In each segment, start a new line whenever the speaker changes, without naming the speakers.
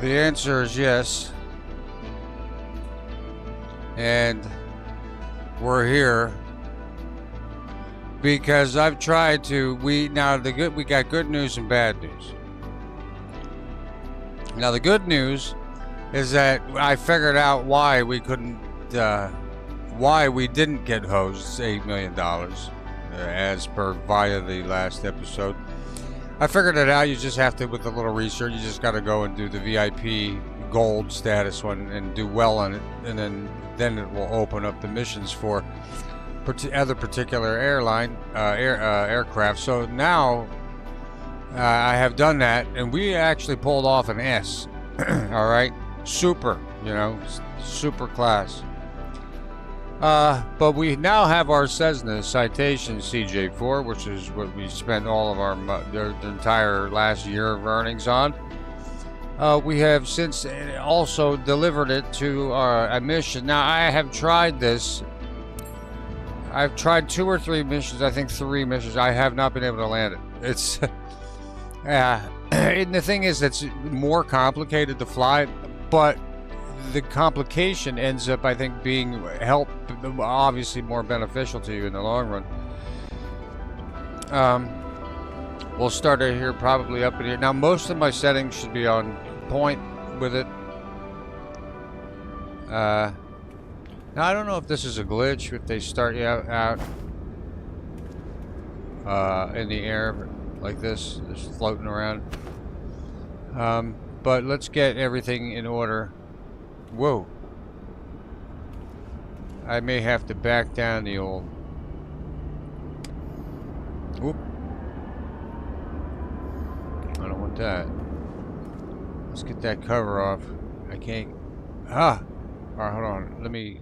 The answer is yes. And we're here because I've tried to. We got good news and bad news. Now the good news is that I figured out why we couldn't, why we didn't get hosed $8 million, as per via the last episode. I figured it out. You just have to, with a little research, you just got to go and do the VIP gold status one and do well on it, and then it will open up the missions for other particular aircraft. So now I have done that, and we actually pulled off an S. All right, super, super class. But we now have our Cessna Citation CJ4, which is what we spent all of our the entire last year of earnings on. We have since also delivered it to a mission. Now, I have tried this. I've tried 2 or 3 missions, I think 3 missions. I have not been able to land it. It's, and the thing is, it's more complicated to fly, but the complication ends up, I think, being obviously more beneficial to you in the long run. We'll start it here, probably up in here. Now, most of my settings should be on point with it. Now, I don't know if this is a glitch, if they start you out in the air like this, just floating around. But let's get everything in order. Whoa. I may have to back down the old... Whoop. I don't want that. Let's get that cover off. I can't... Ah! Alright, hold on. Let me...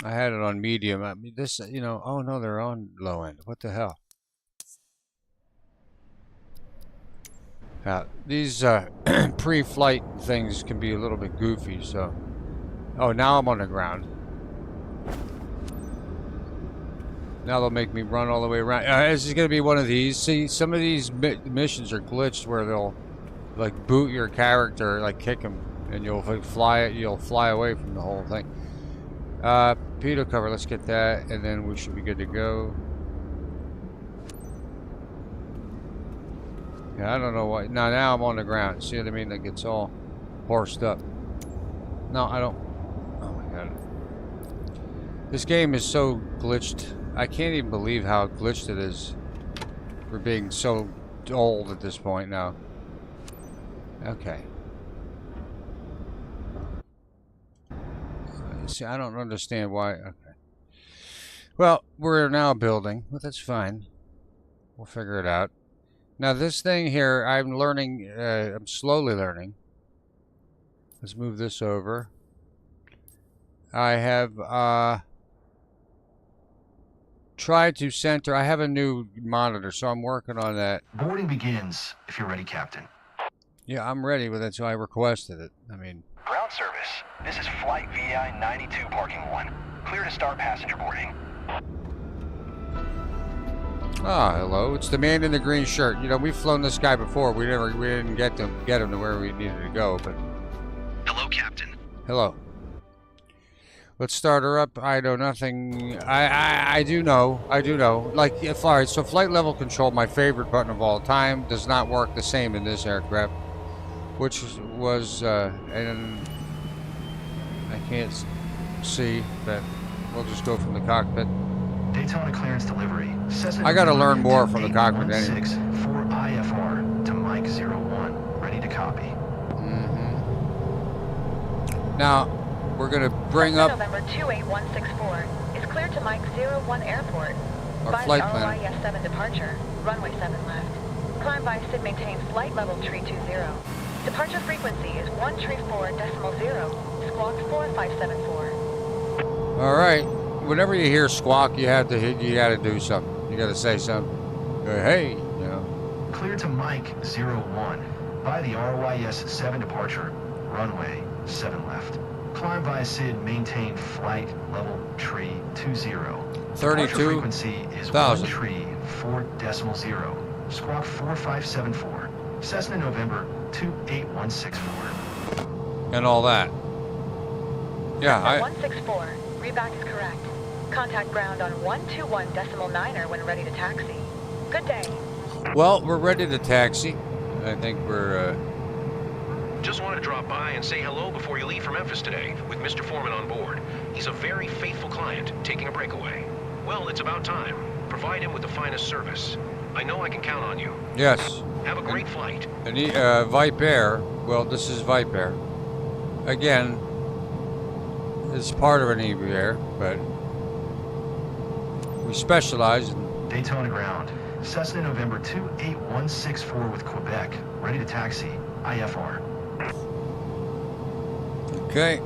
I had it on medium. I mean, this, oh no, they're on low end. What the hell? These pre-flight things can be a little bit goofy, so... Oh, now I'm on the ground. Now they'll make me run all the way around. This is going to be one of these. See, some of these missions are glitched where they'll, like, boot your character, like, kick him, and you'll fly away from the whole thing. Pitot cover, let's get that, and then we should be good to go. Yeah, I don't know why. Now I'm on the ground. See what I mean? Like, it's all horsed up. No, I don't. Oh my god. This game is so glitched. I can't even believe how glitched it is for being so old at this point now. Okay. See, I don't understand why. Okay. Well, we're now building. Well, that's fine. We'll figure it out. Now, this thing here, I'm learning. I'm slowly learning. Let's move this over. I have tried to center. I have a new monitor, so I'm working on that.
Boarding begins if you're ready, Captain.
Yeah, I'm ready with it, so I requested it. I mean...
Ground service. This is Flight VI 92 Parking 1. Clear to start passenger boarding.
Ah, hello. It's the man in the green shirt. We've flown this guy before. We didn't get him to where we needed to go, but...
Hello, Captain.
Hello. Let's start her up. I know nothing. I do know. Like, alright, so flight level control, my favorite button of all time, does not work the same in this aircraft. Which was, and I can't see, but we'll just go from the cockpit.
Daytona clearance delivery.
I gotta learn more from the cockpit anyway.
for IFR to Mike 01. Ready to copy.
Now, we're gonna bring up...
November 28164 is cleared to Mike 01 Airport.
Our flight plan.
ROIS 7 departure, runway 7 left. Climb by SID maintain flight level tree 20. Departure frequency is 134.0, squawk 4574.
All right. Whenever you hear squawk, you got to do something. You got to say something. Go, hey,
Clear to Mike 01 by the ROIS 7 departure, runway 7 left. Climb by SID maintain flight level tree 20.
32,000.
Frequency is 1 tree 4.0, squawk 4574. Cessna November 28164.
And all that. Yeah,
Cessna 164. Reback is correct. Contact ground on 121.9er when ready to taxi. Good day.
Well, we're ready to taxi. I think we're,
Just want to drop by and say hello before you leave for Memphis today, with Mr. Foreman on board. He's a very faithful client, taking a breakaway. Well, it's about time. Provide him with the finest service. I know I can count on you.
yes.
Have a great flight.
And Viper, well, this is Viper. Again, it's part of an Air, but we specialize in...
Daytona ground. Cessna November 28164 with Quebec. Ready to taxi. IFR.
Okay.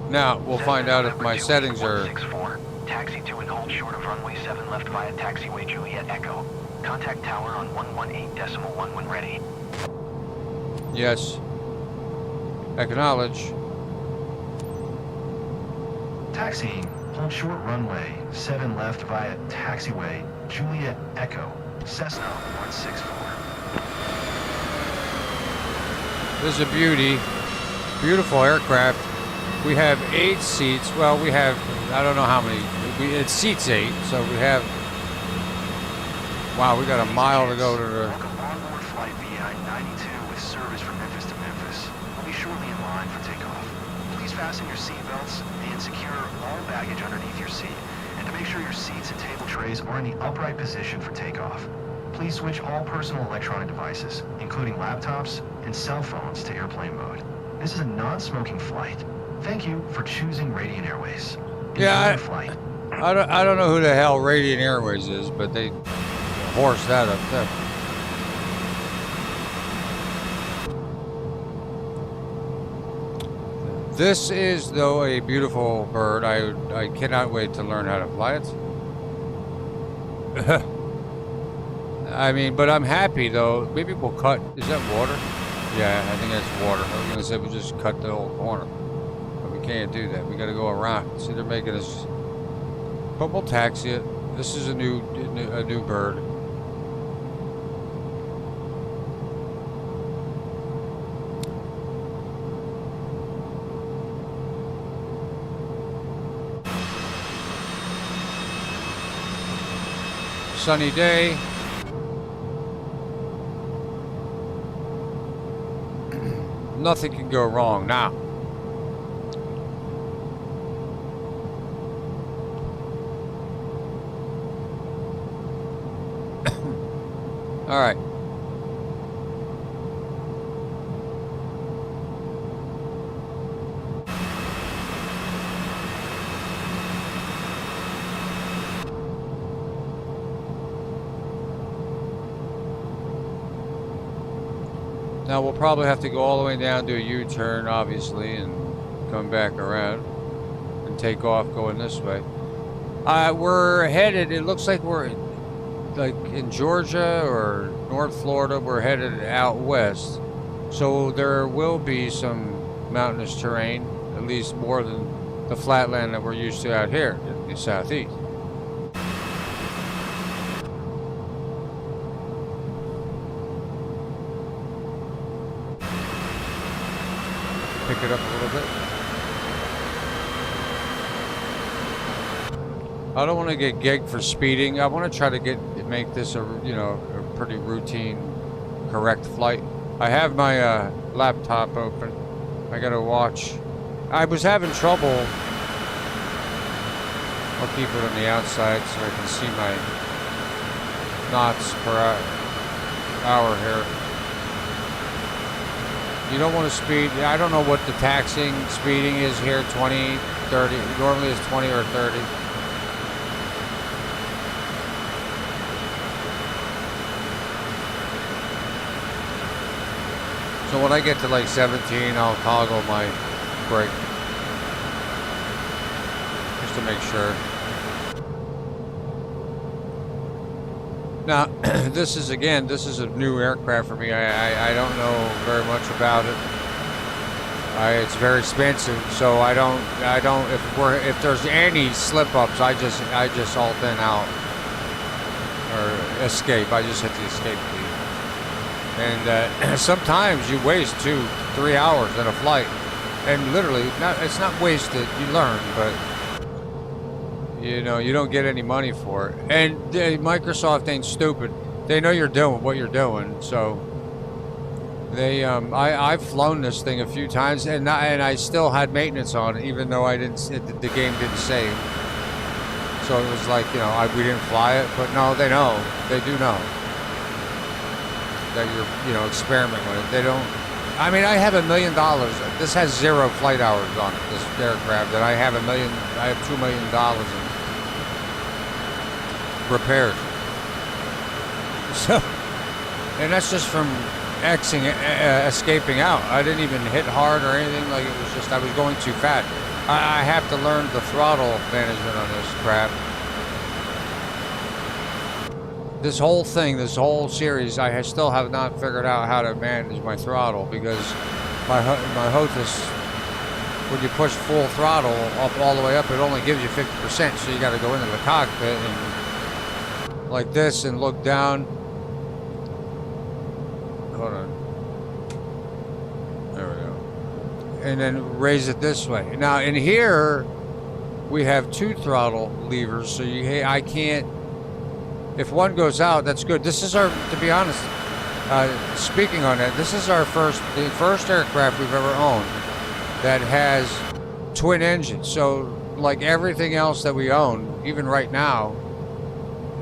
Now, we'll find out if my settings are...
164. Taxi to and hold short of runway 7 left via taxiway Juliet Echo. Contact tower on 118.1 when ready.
Yes. Acknowledge.
Taxiing. Hold short runway 7 left via taxiway Juliet Echo. Cessna 164.
This is a beauty. Beautiful aircraft. We have 8 seats. Well, we have, I don't know how many. It seats 8, so we have... Wow, we got a mile to go to the...
Welcome onboard flight VI 92 with service from Memphis to Memphis. We'll be shortly in line for takeoff. Please fasten your seatbelts and secure all baggage underneath your seat. And to make sure your seats and table trays are in the upright position for takeoff. Please switch all personal electronic devices, including laptops and cell phones, to airplane mode. This is a non-smoking flight. Thank you for choosing Radiant Airways. Enjoy your flight.
I don't know who the hell Radiant Airways is, but they horse that up there. This is, though, a beautiful bird. I cannot wait to learn how to fly it. I mean, but I'm happy, though. Maybe we'll cut... Is that water? Yeah, I think that's water. I was going to say we'll just cut the whole corner. But we can't do that. We got to go around. See, they're making us... But we'll taxi it. This is a new bird. Sunny day. Nothing can go wrong now. All right. Now we'll probably have to go all the way down, do a U-turn, obviously, and come back around and take off going this way. We're headed, it looks like we're like in Georgia or North Florida. We're headed out west. So there will be some mountainous terrain, at least more than the flatland that we're used to out here in the southeast. Pick it up a little bit. I don't want to get gigged for speeding. I want to try to make this a pretty routine, correct flight. I have my laptop open. I gotta watch. I was having trouble. I'll keep it on the outside so I can see my knots per hour here. You don't want to speed. I don't know what the taxing speeding is here, 20, 30. Normally it's 20 or 30. So when I get to like 17, I'll toggle my brake. Just to make sure. Now, this is a new aircraft for me. I don't know very much about it. It's very expensive, so I don't. If there's any slip-ups, I just alt in out or escape. I just hit the escape key. And sometimes you waste 2-3 hours in a flight, and literally, it's not wasted. You learn, but you know you don't get any money for it. And Microsoft ain't stupid. They know you're doing what you're doing, so they. I've flown this thing a few times, and I still had maintenance on it, even though I didn't. The game didn't save. So it was like, you know, we didn't fly it, but no, they know. They do know that you're, you know, experimenting with it. They don't. I mean, I have $1 million. This has 0 flight hours on it, this aircraft, and I have $2 million in repairs. So, and that's just from escaping out. I didn't even hit hard or anything. Like, it was just I was going too fast. I have to learn the throttle management on this crap. This whole thing, this whole series, I still have not figured out how to manage my throttle, because my HOTAS, when you push full throttle up all the way up, it only gives you 50%. So you got to go into the cockpit and like this and look down. Hold on. There we go. And then raise it this way. Now in here, we have 2 throttle levers, so I can't. If one goes out, that's good. This is our, to be honest, speaking on that, this is the first aircraft we've ever owned that has twin engines. So like everything else that we own, even right now,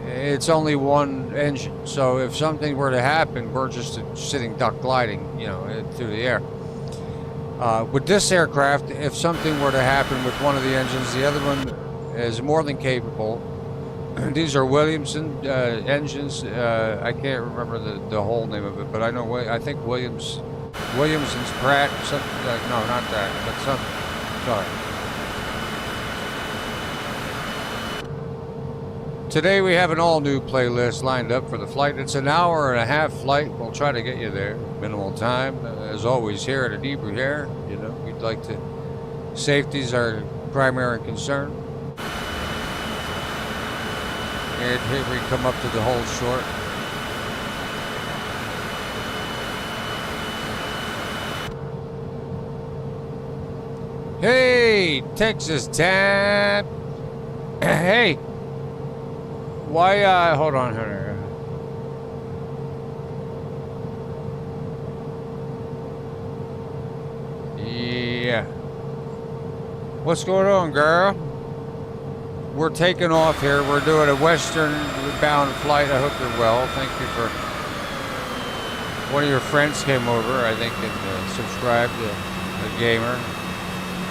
it's only one engine. So if something were to happen, we're just sitting duck gliding, you know, through the air. With this aircraft, if something were to happen with one of the engines, the other one is more than capable. These are Williamson engines. I can't remember the whole name of it, but I know. I think Williamson's Pratt. Something like, no, not that, but something. Sorry. Today we have an all-new playlist lined up for the flight. It's an 1.5-hour flight. We'll try to get you there. Minimal time, as always here at Inebriaire. You know, we'd like to. Safety's our primary concern. And here we come up to the hold short. Hey, Texas time. Hey, why? Hold on here. Yeah. What's going on, girl? We're taking off here. We're doing a western bound flight. I hope you're well. Thank you for. One of your friends came over, I think, and subscribed to a gamer.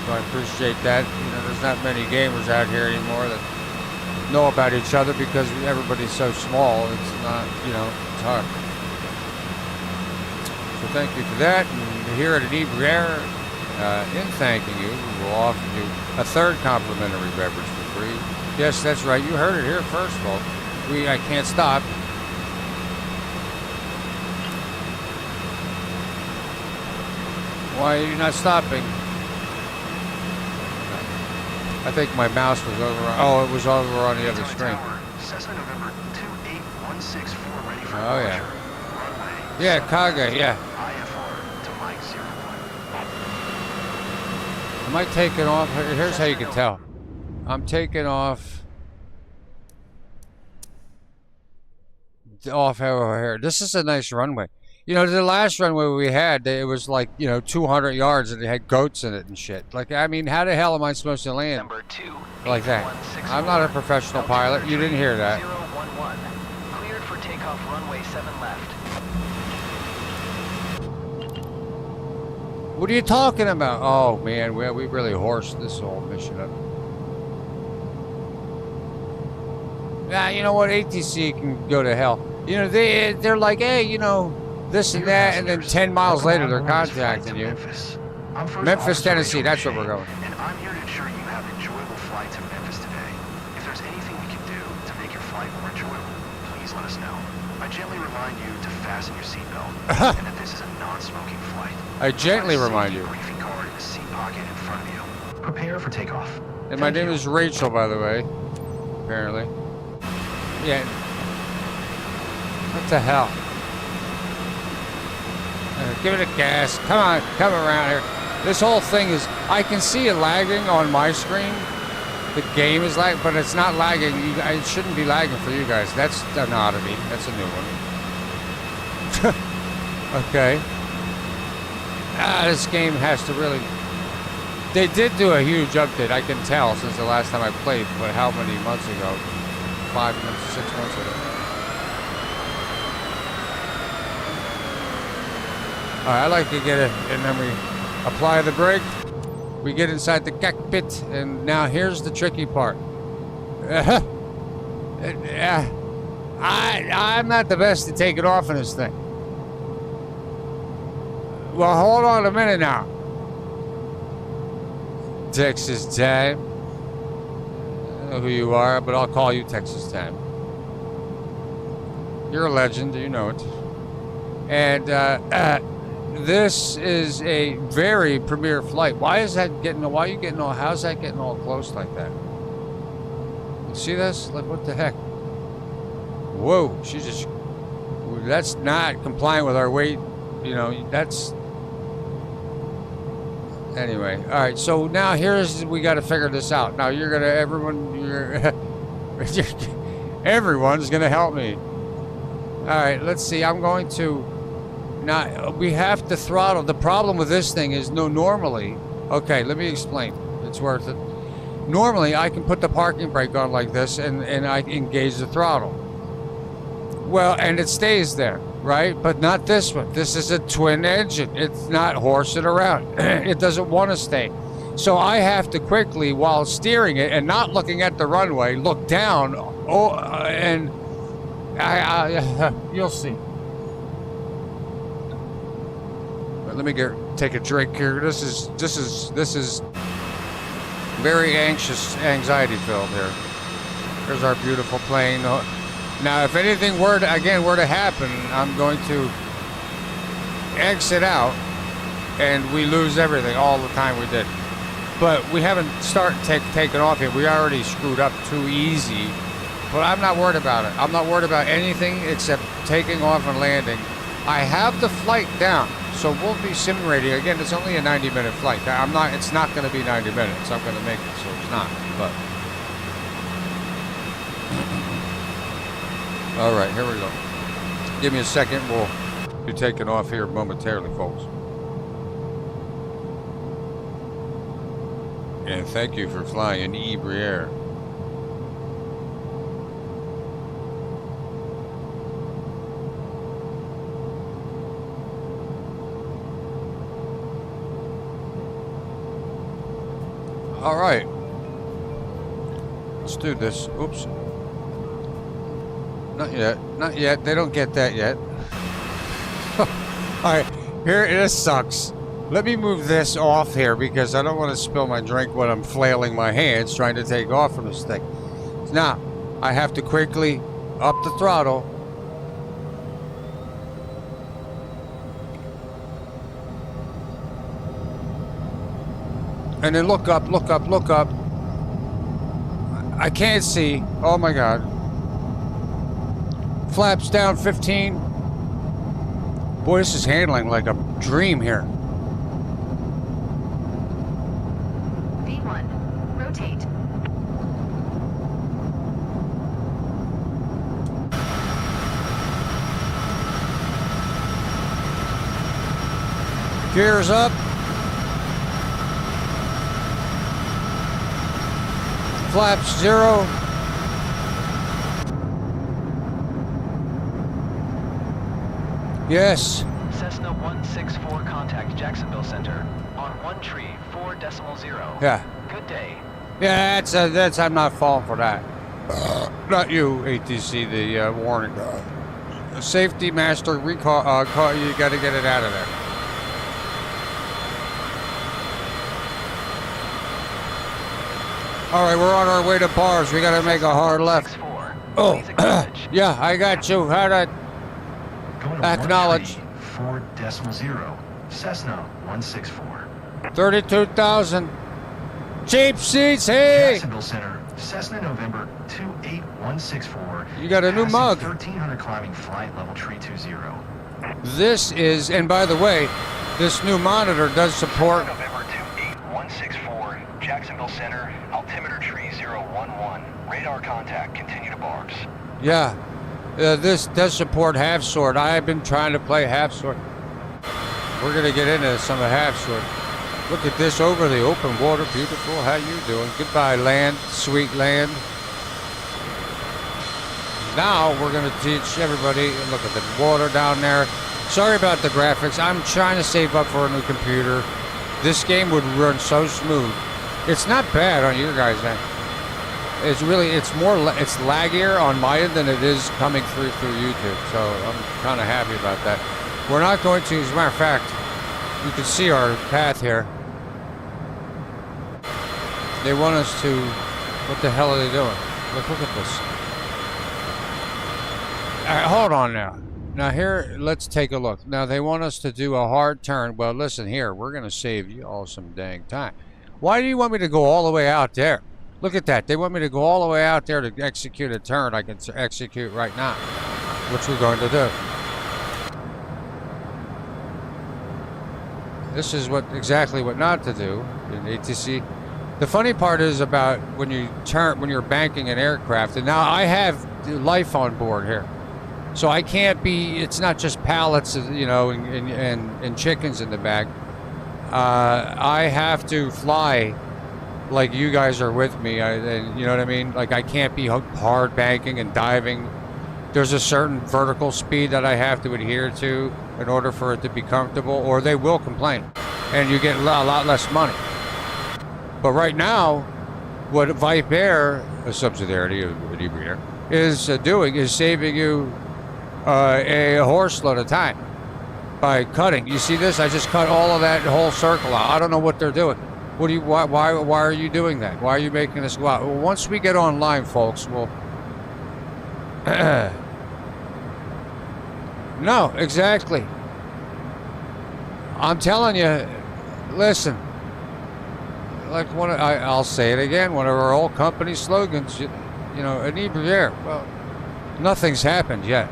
So I appreciate that. You know, there's not many gamers out here anymore that know about each other because everybody's so small. It's not, you know, it's hard. So thank you for that. And here at Inebriaire, in thanking you, we will offer you a 3rd complimentary beverage for free. Yes, that's right. You heard it here first, folks. I can't stop. Why are you not stopping? I think my mouse was over. Oh, it was over on the other screen.
Cessna November 28164 ready for
oh yeah.
Runway.
Yeah, Kaga. Yeah.
IFR to Mike 01.
Am I taking off? Here's how you can tell. I'm taking off over here. This is a nice runway. You know, the last runway we had, it was like, you know, 200 yards and it had goats in it and shit. Like, I mean, how the hell am I supposed to land like that? I'm not a professional pilot. You didn't hear that.
011. Cleared for takeoff runway 7 left.
What are you talking about? Oh, man, we really horsed this whole mission up. Nah, you know what? ATC can go to hell. You know, they're like, hey, you know, this and that, and then 10 miles later they're contacting you. Memphis, Tennessee, that's where we're going.
And I'm here to ensure you have enjoyable flight to Memphis today. If there's anything we can do to make your flight more enjoyable, please let us know. I gently remind you to fasten your seatbelt, and that this is a non-smoking flight.
I gently remind you.
Briefing card in the seat pocket in front of you. Prepare for takeoff.
And my name is Rachel, by the way. Apparently. Yeah. What the hell? Give it a gas. Come on, come around here. This whole thing is, I can see it lagging on my screen. The game is lagging, but it's not lagging. It shouldn't be lagging for you guys. That's an oddity. That's a new one. Okay. This game has to really... They did do a huge update, I can tell, since the last time I played, but how many months ago? 5 months, 6 months ago. Alright, I like to get it, and then we apply the brake. We get inside the cockpit, and now here's the tricky part. I'm not the best at taking off in this thing. Well, hold on a minute now. Texas time. I don't know who you are, but I'll call you Texas time. You're a legend, you know it. And this is a very premier flight. Why is that getting? Why are you getting all? How's that getting all close like that? You see this? Like what the heck? Whoa! She just. That's not complying with our weight. You know, that's. Anyway, all right. So now we got to figure this out. Now everyone's gonna help me. All right. Let's see. I'm going to. Now we have to throttle. The problem with this thing is normally. Okay, let me explain. It's worth it. Normally, I can put the parking brake on like this, and I engage the throttle. Well, and it stays there, right? But not this one. This is a twin engine. It's not horsing around. It doesn't want to stay. So I have to quickly, while steering it and not looking at the runway, look down. And you'll see. But let me take a drink here. This is very anxiety filled here. Here's our beautiful plane. Now, if anything were to happen, I'm going to exit out, and we lose everything all the time we did. But we haven't taken off yet. We already screwed up too easy. But I'm not worried about it. I'm not worried about anything except taking off and landing. I have the flight down, so we'll be simulating. Again, it's only a 90-minute flight. It's not going to be 90 minutes. I'm going to make it so it's not. But. All right, here we go. Give me a second. We'll be taking off here momentarily, folks. And thank you for flying in Ibriere. All right. Let's do this. Oops. Not yet. Not yet. They don't get that yet. Alright. Here, this sucks. Let me move this off here because I don't want to spill my drink when I'm flailing my hands trying to take off from this thing. Now, I have to quickly up the throttle. And then look up, look up, look up. I can't see. Oh my God. Flaps down 15. Boy, this is handling like a dream here.
V1, rotate.
Gears up. Flaps 0. Yes.
Cessna 164 contact Jacksonville Center on 134.0.
Yeah.
Good day.
Yeah, that's I'm not falling for that. Not you, ATC, the warning. Safety master recall, you got to get it out of there. All right, we're on our way to bars. We got to make a hard left. Oh, yeah, I got you. How to acknowledge.
4.0. Cessna 164.
32,000. Cheap seats, hey!
Jacksonville Center, Cessna November 28164.
You got a new mug.
1300 climbing flight level 320.
This is, and by the way, this new monitor does support.
November 28164, Jacksonville Center, altimeter tree 011. Radar contact, continue to barbs.
Yeah, this does support half sword. I've been trying to play half sword. We're gonna get into some of half sword. Look at this over the open water, beautiful. How you doing? Goodbye, land, sweet land. Now we're gonna teach everybody. Look at the water down there. Sorry about the graphics. I'm trying to save up for a new computer. This game would run so smooth. It's not bad on your guys' end. It's laggier on my end than it is coming through YouTube. So I'm kind of happy about that. We're not going to, as a matter of fact, you can see our path here. They want us to, what the hell are they doing? Look at this. All right, hold on now. Now here, let's take a look. Now they want us to do a hard turn. Well, listen here, we're gonna save you all some dang time. Why do you want me to go all the way out there? Look at that. They want me to go all the way out there to execute a turn I can execute right now, which we're going to do. This is exactly what not to do in ATC. The funny part is about when you're banking an aircraft, and now I have life on board here. So I can't be, it's not just pallets, you know, and chickens in the back. I have to fly like you guys are with me, and you know what I mean? Like I can't be hard banking and diving. There's a certain vertical speed that I have to adhere to in order for it to be comfortable, or they will complain, and you get a lot less money. But right now, what Viper, a subsidiary of Iberia, is doing is saving you a horse load of time by cutting. You see this? I just cut all of that whole circle out. I don't know what they're doing. Why are you doing that? Why are you making us go out? Well, once we get online, folks, we'll... No, exactly. I'm telling you, listen. Like I'll say it again, one of our old company slogans, you know, Iberia. Well, nothing's happened yet.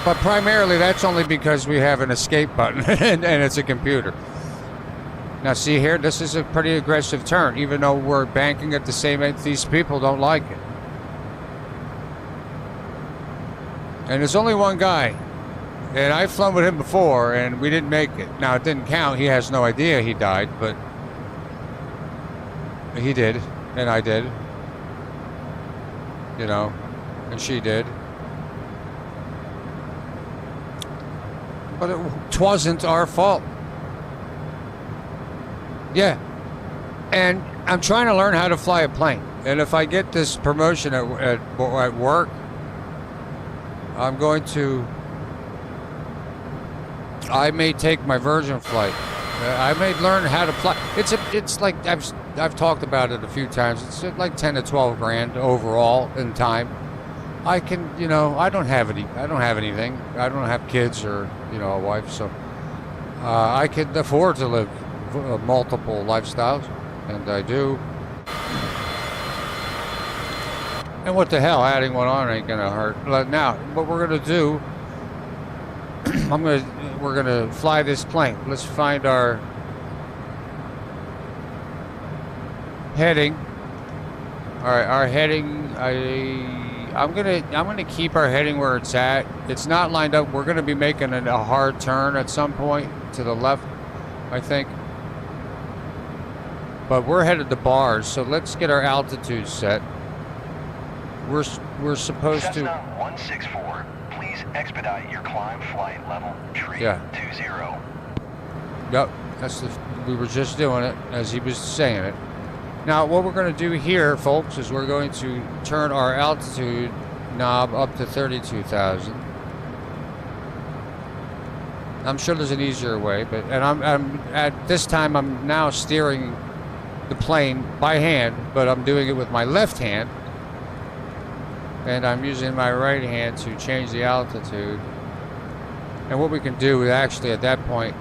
But primarily that's only because we have an escape button and it's a computer. Now see here, this is a pretty aggressive turn, even though we're banking at the same end. These people don't like it. And there's only one guy. And I've flown with him before and we didn't make it. Now it didn't count, he has no idea he died, but he did, and I did. You know, and she did. But it wasn't our fault. Yeah. And I'm trying to learn how to fly a plane. And if I get this promotion at work, I'm going to... I may take my Virgin flight. I may learn how to fly. It's like I've talked about it a few times. It's like 10 to 12 grand overall in time. I can, you know, I don't have anything. I don't have kids or, you know, a wife, so I can afford to live multiple lifestyles, and I do. And what the hell, adding one on ain't gonna hurt. Now, what we're gonna do, we're gonna fly this plane. Let's find our heading. All right, our heading. I'm gonna keep our heading where it's at. It's not lined up. We're gonna be making a hard turn at some point to the left, I think. But we're headed to bars, so let's get our altitude set. We're supposed to.
Cessna 164, please expedite your climb flight level tree 20.
Yep, we were just doing it as he was saying it. Now, what we're going to do here, folks, is we're going to turn our altitude knob up to 32,000. I'm sure there's an easier way, but I'm at this time I'm now steering the plane by hand, but I'm doing it with my left hand, and I'm using my right hand to change the altitude. And what we can do actually at that point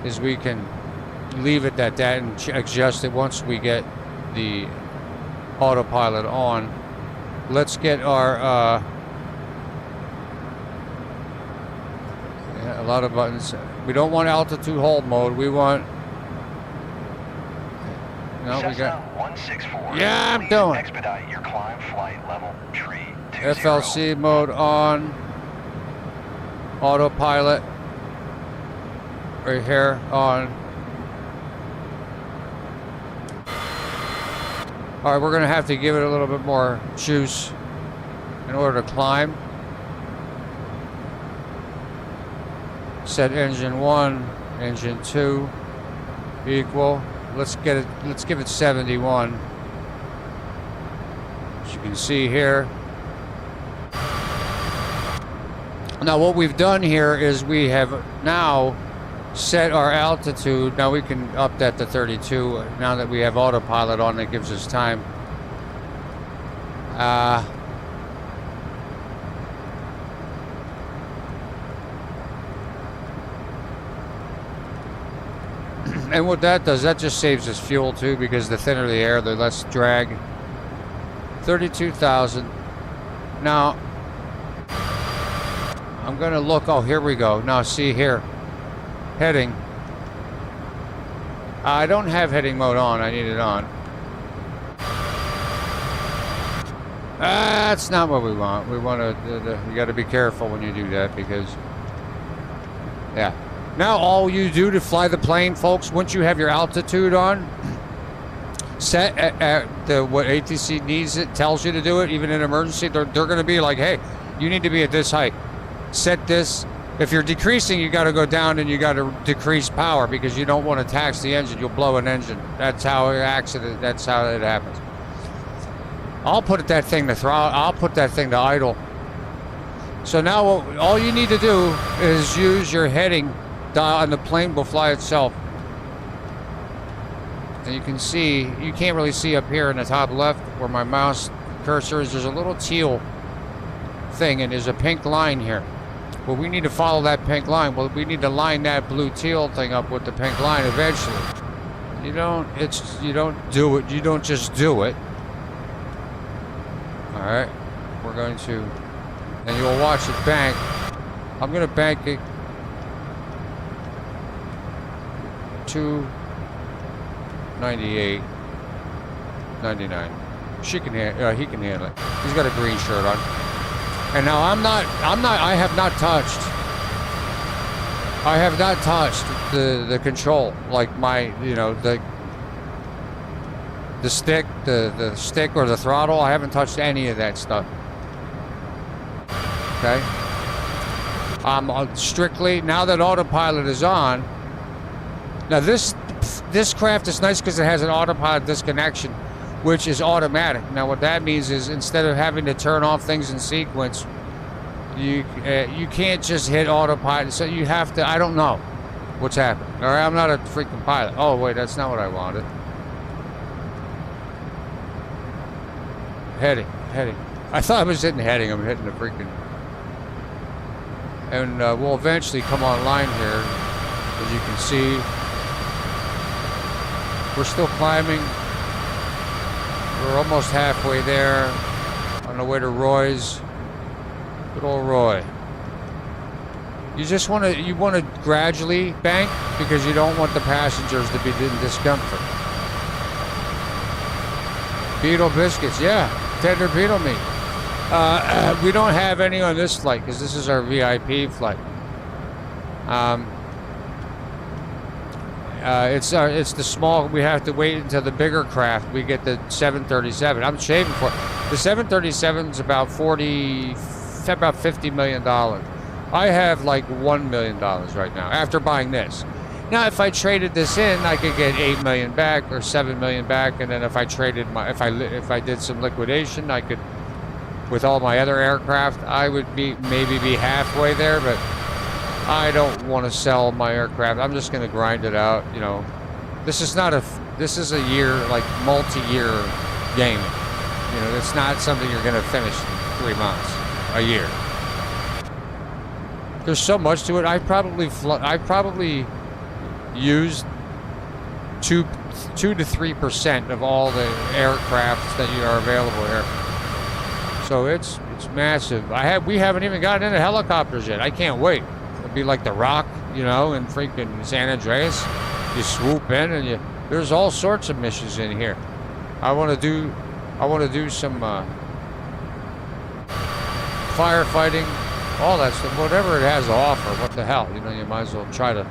is we can leave it at that and adjust it once we get the autopilot on. Let's get our A lot of buttons. We don't want altitude hold mode. We want... No, we got...
164.
Yeah, I'm doing.
Expedite your climb flight level tree 20.
FLC mode on. Autopilot. Right here on. Alright, we're going to have to give it a little bit more juice in order to climb. Set engine 1, engine 2 equal. Let's give it 71. As you can see here. Now what we've done here is we have now set our altitude. Now we can up that to 32. Now that we have autopilot on, it gives us time. And what that does, that just saves us fuel too, because the thinner the air, the less drag. 32,000. Now, I'm gonna look, oh, here we go. Now see here, heading. I don't have heading mode on, I need it on. That's not what we want. We want to, you gotta be careful when you do that, because, yeah. Now all you do to fly the plane, folks, once you have your altitude on, set at what ATC needs, it tells you to do it, even in emergency, they're going to be like, hey, you need to be at this height. Set this. If you're decreasing, you got to go down and you got to decrease power, because you don't want to tax the engine. You'll blow an engine. That's how it accident. That's how it happens. I'll put that thing to throttle. I'll put that thing to idle. So now all you need to do is use your heading dial, and the plane will fly itself. And you can see, you can't really see up here in the top left where my mouse cursor is. There's a little teal thing, and there's a pink line here. Well, we need to follow that pink line. Well, we need to line that blue teal thing up with the pink line eventually. You don't do it. You don't just do it. All right, we're going to, and you'll watch it bank. I'm going to bank it 298, 99. She can handle. He can handle it. He's got a green shirt on. And now I have not touched the control, like my, you know, the stick, the stick or the throttle. I haven't touched any of that stuff. Okay. Strictly, now that autopilot is on. Now this craft is nice because it has an autopilot disconnection, which is automatic. Now what that means is, instead of having to turn off things in sequence, you can't just hit autopilot. So you have to, I don't know what's happening. All right, I'm not a freaking pilot. Oh wait, that's not what I wanted. Heading. I thought I was hitting heading. I'm hitting the freaking. And we'll eventually come online here, as you can see. We're still climbing. We're almost halfway there, on the way to Roy's. Good old Roy. You just want to gradually bank, because you don't want the passengers to be in discomfort. Beetle biscuits, yeah, tender beetle meat. We don't have any on this flight because this is our VIP flight. It's the small. We have to wait until the bigger craft. We get the 737. I'm shaving for it. The 737 is about $50 million. I have like $1 million right now after buying this. Now, if I traded this in, I could get $8 million back or $7 million back, and then if I traded if I did some liquidation, I could, with all my other aircraft, I would maybe be halfway there, but I don't want to sell my aircraft. I'm just going to grind it out. You know, this is a year, like multi-year game. You know, it's not something you're going to finish in 3 months, a year. There's so much to it. I probably used 2 to 3% of all the aircrafts that are available here. So it's massive. We haven't even gotten into helicopters yet. I can't wait. It'd be like The Rock, you know, in freaking San Andreas. You swoop in and there's all sorts of missions in here. I want to do some firefighting, all that stuff, whatever it has to offer. What the hell, you know, you might as well try to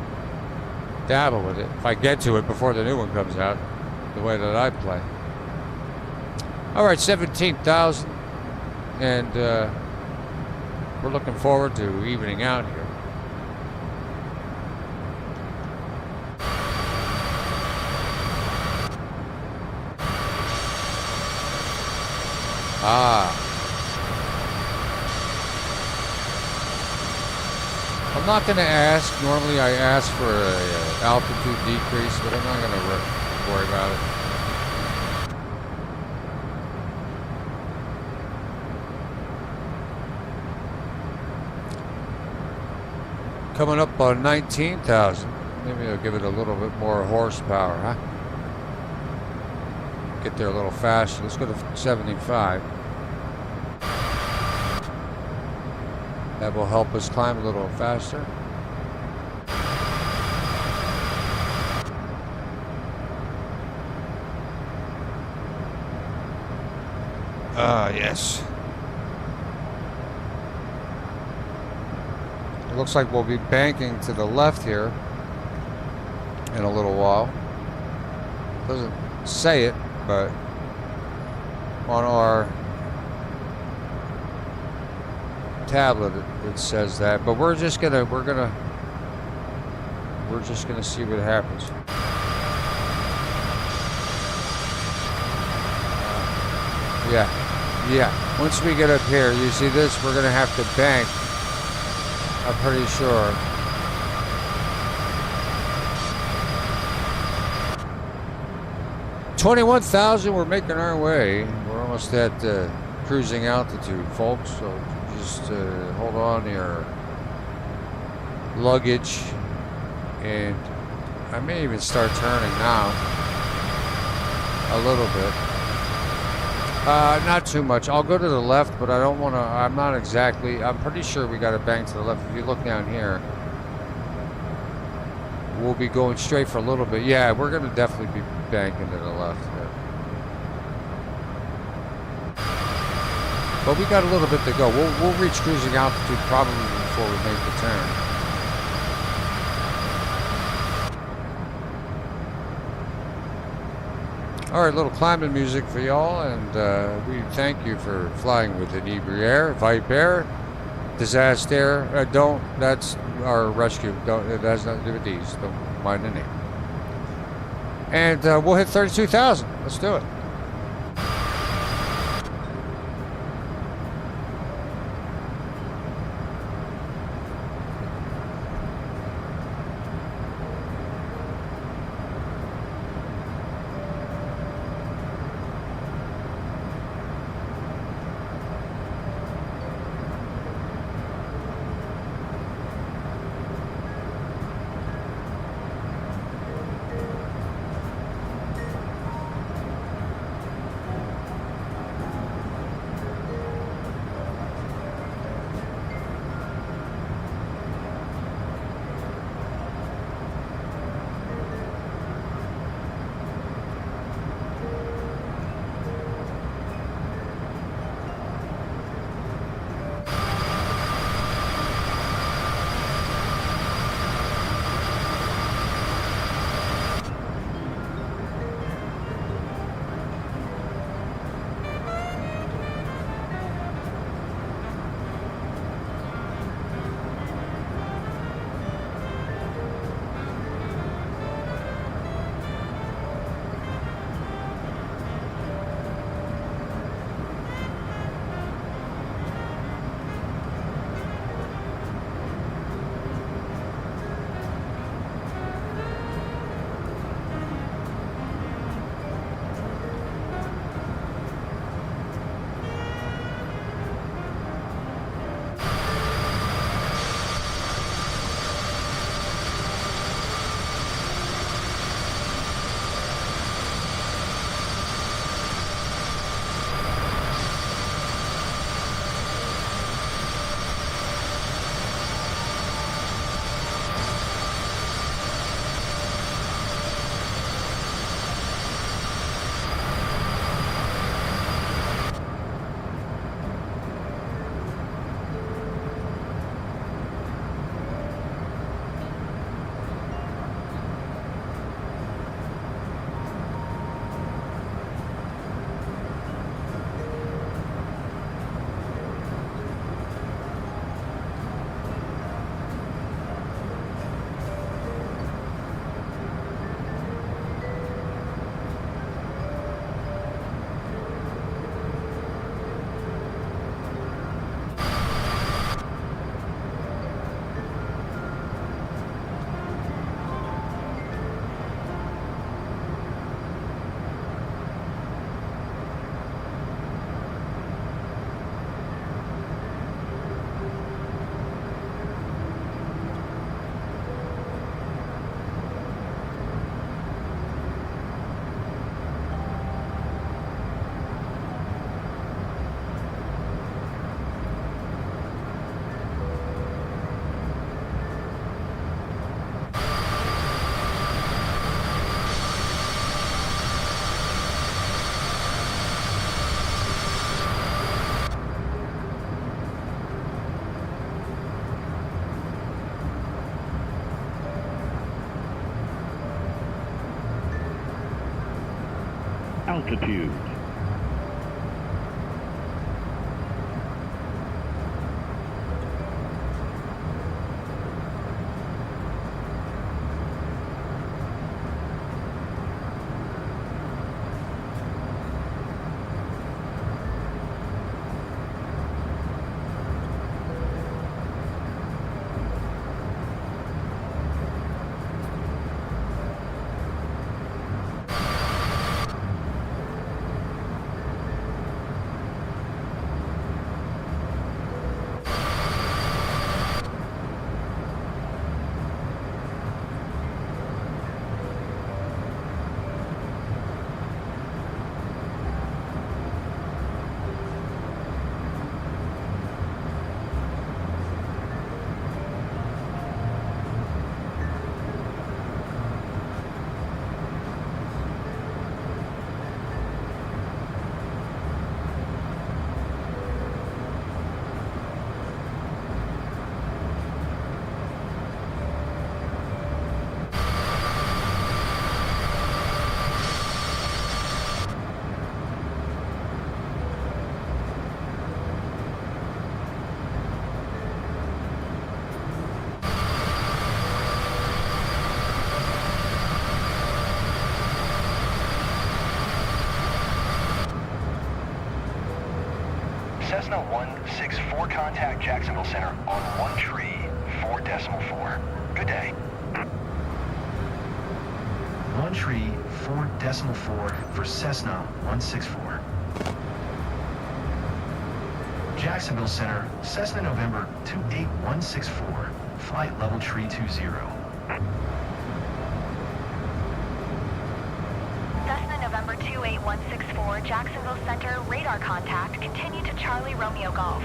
dabble with it. If I get to it before the new one comes out, the way that I play. All right, 17,000, and we're looking forward to evening out here. I'm not going to ask. Normally I ask for a altitude decrease, but I'm not going to worry about it. Coming up on 19,000. Maybe I'll give it a little bit more horsepower, huh? Get there a little faster. Let's go to 75. That will help us climb a little faster. Yes. It looks like we'll be banking to the left here in a little while. Doesn't say it, but on our tablet it says that. But we're just gonna see what happens. Yeah. Once we get up here, you see this, we're gonna have to bank. I'm pretty sure. $21,000, we're making our way. We're almost at cruising altitude, folks. So just hold on to your luggage, and I may even start turning now a little bit. Not too much. I'll go to the left, but I don't want to. I'm not exactly. I'm pretty sure we got to bank to the left. If you look down here, we'll be going straight for a little bit. Yeah, we're going to definitely be banking to the left. But we got a little bit to go. We'll reach cruising altitude probably before we make the turn. All right, little climbing music for y'all, and we thank you for flying with Inebriair, Viper, Disaster. That's our rescue. It has nothing to do with these. Don't mind the name. And we'll hit 32,000. Let's do it.
altitude.
Cessna 164, contact Jacksonville Center on 134.4. Good day.
134.4 for Cessna 164. Jacksonville Center, Cessna November 28164, flight level tree 20.
Cessna November 28164, Jacksonville Center, radar contact, continue to Charlie Romeo Golf.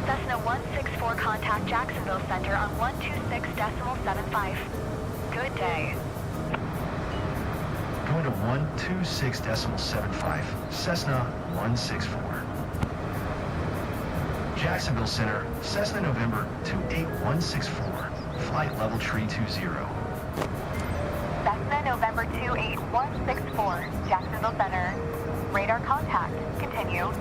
Cessna 164, contact Jacksonville Center on 126.75. Good day.
Going to 126.75, Cessna 164. Jacksonville Center, Cessna November 28164, flight level tree 20.
Cessna November 28164, Jacksonville Center, radar contact, continue.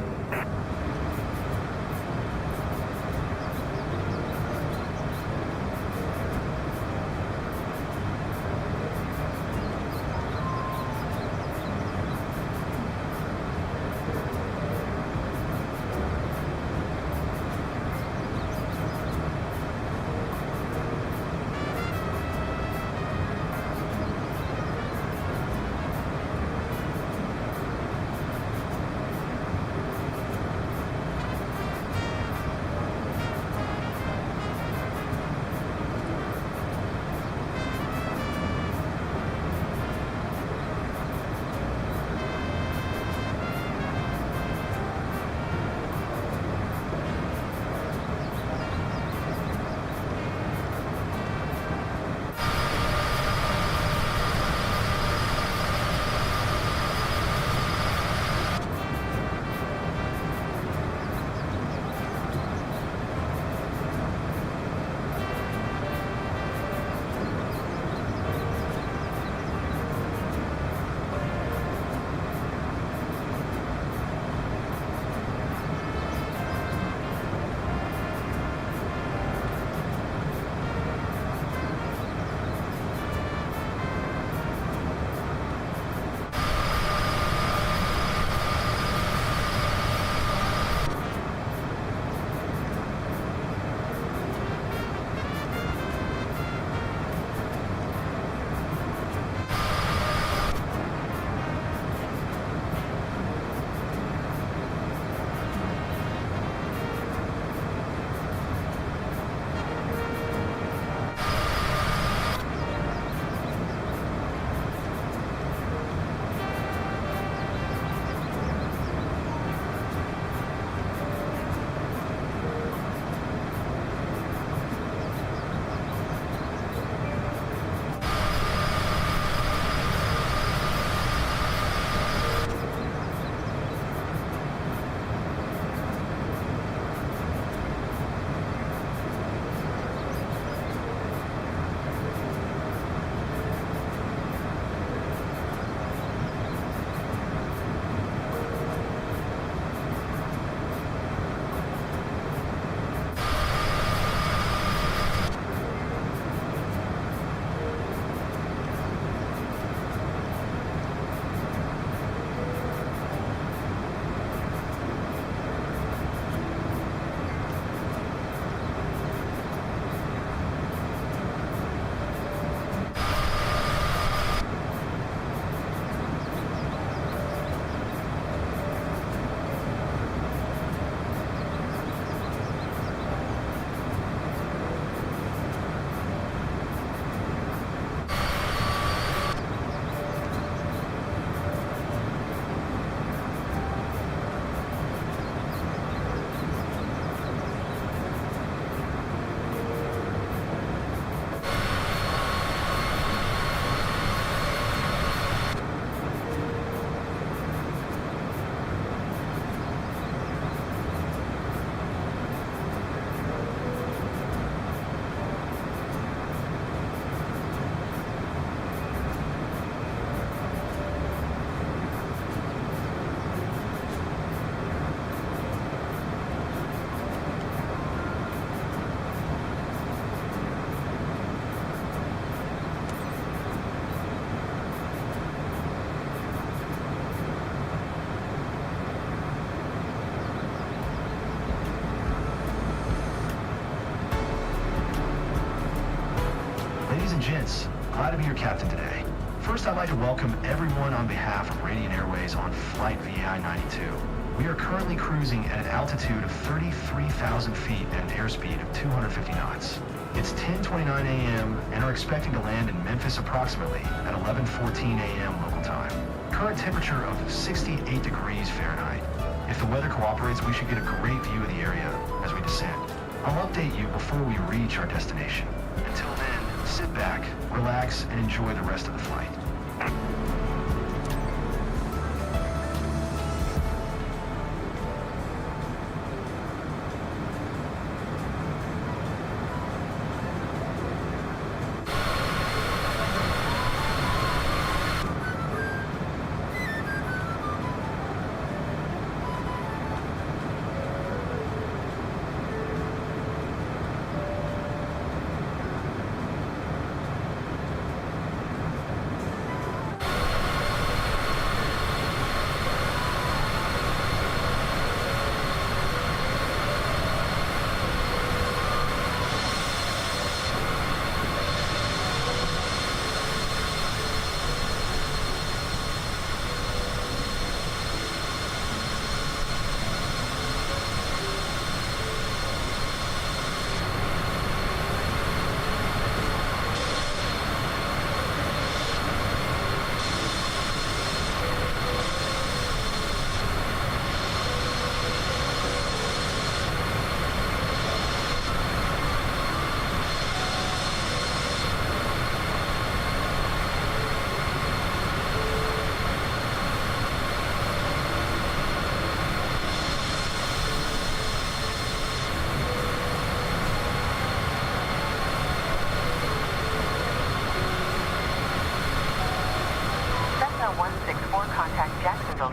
Gents, glad to be your captain today. First, I'd like to welcome everyone on behalf of Radiant Airways on Flight VI-92. We are currently cruising at an altitude of 33,000 feet at an airspeed of 250 knots. It's 10:29 a.m. and are expecting to land in Memphis approximately at 11:14 a.m. local time. Current temperature of 68 degrees Fahrenheit. If the weather cooperates, we should get a great view of the area as we descend. I'll update you before we reach our destination. Until then, sit back, relax, and enjoy the rest of the flight.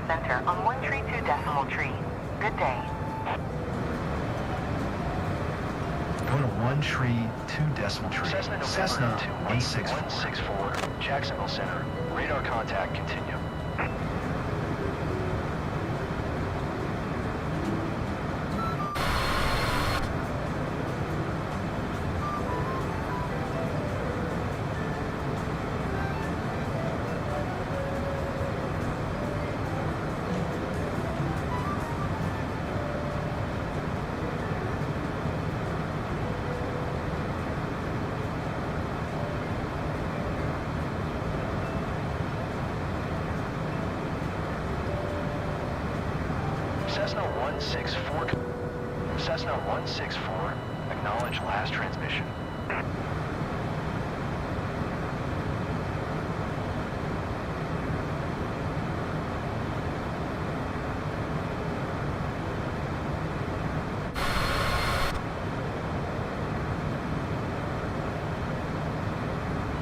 Center on 132 decimal tree. Good day.
Go to 1 tree, 2 decimal tree.
Cessna
164.
Jacksonville Center. Radar contact continue. Cessna 164, acknowledge last transmission.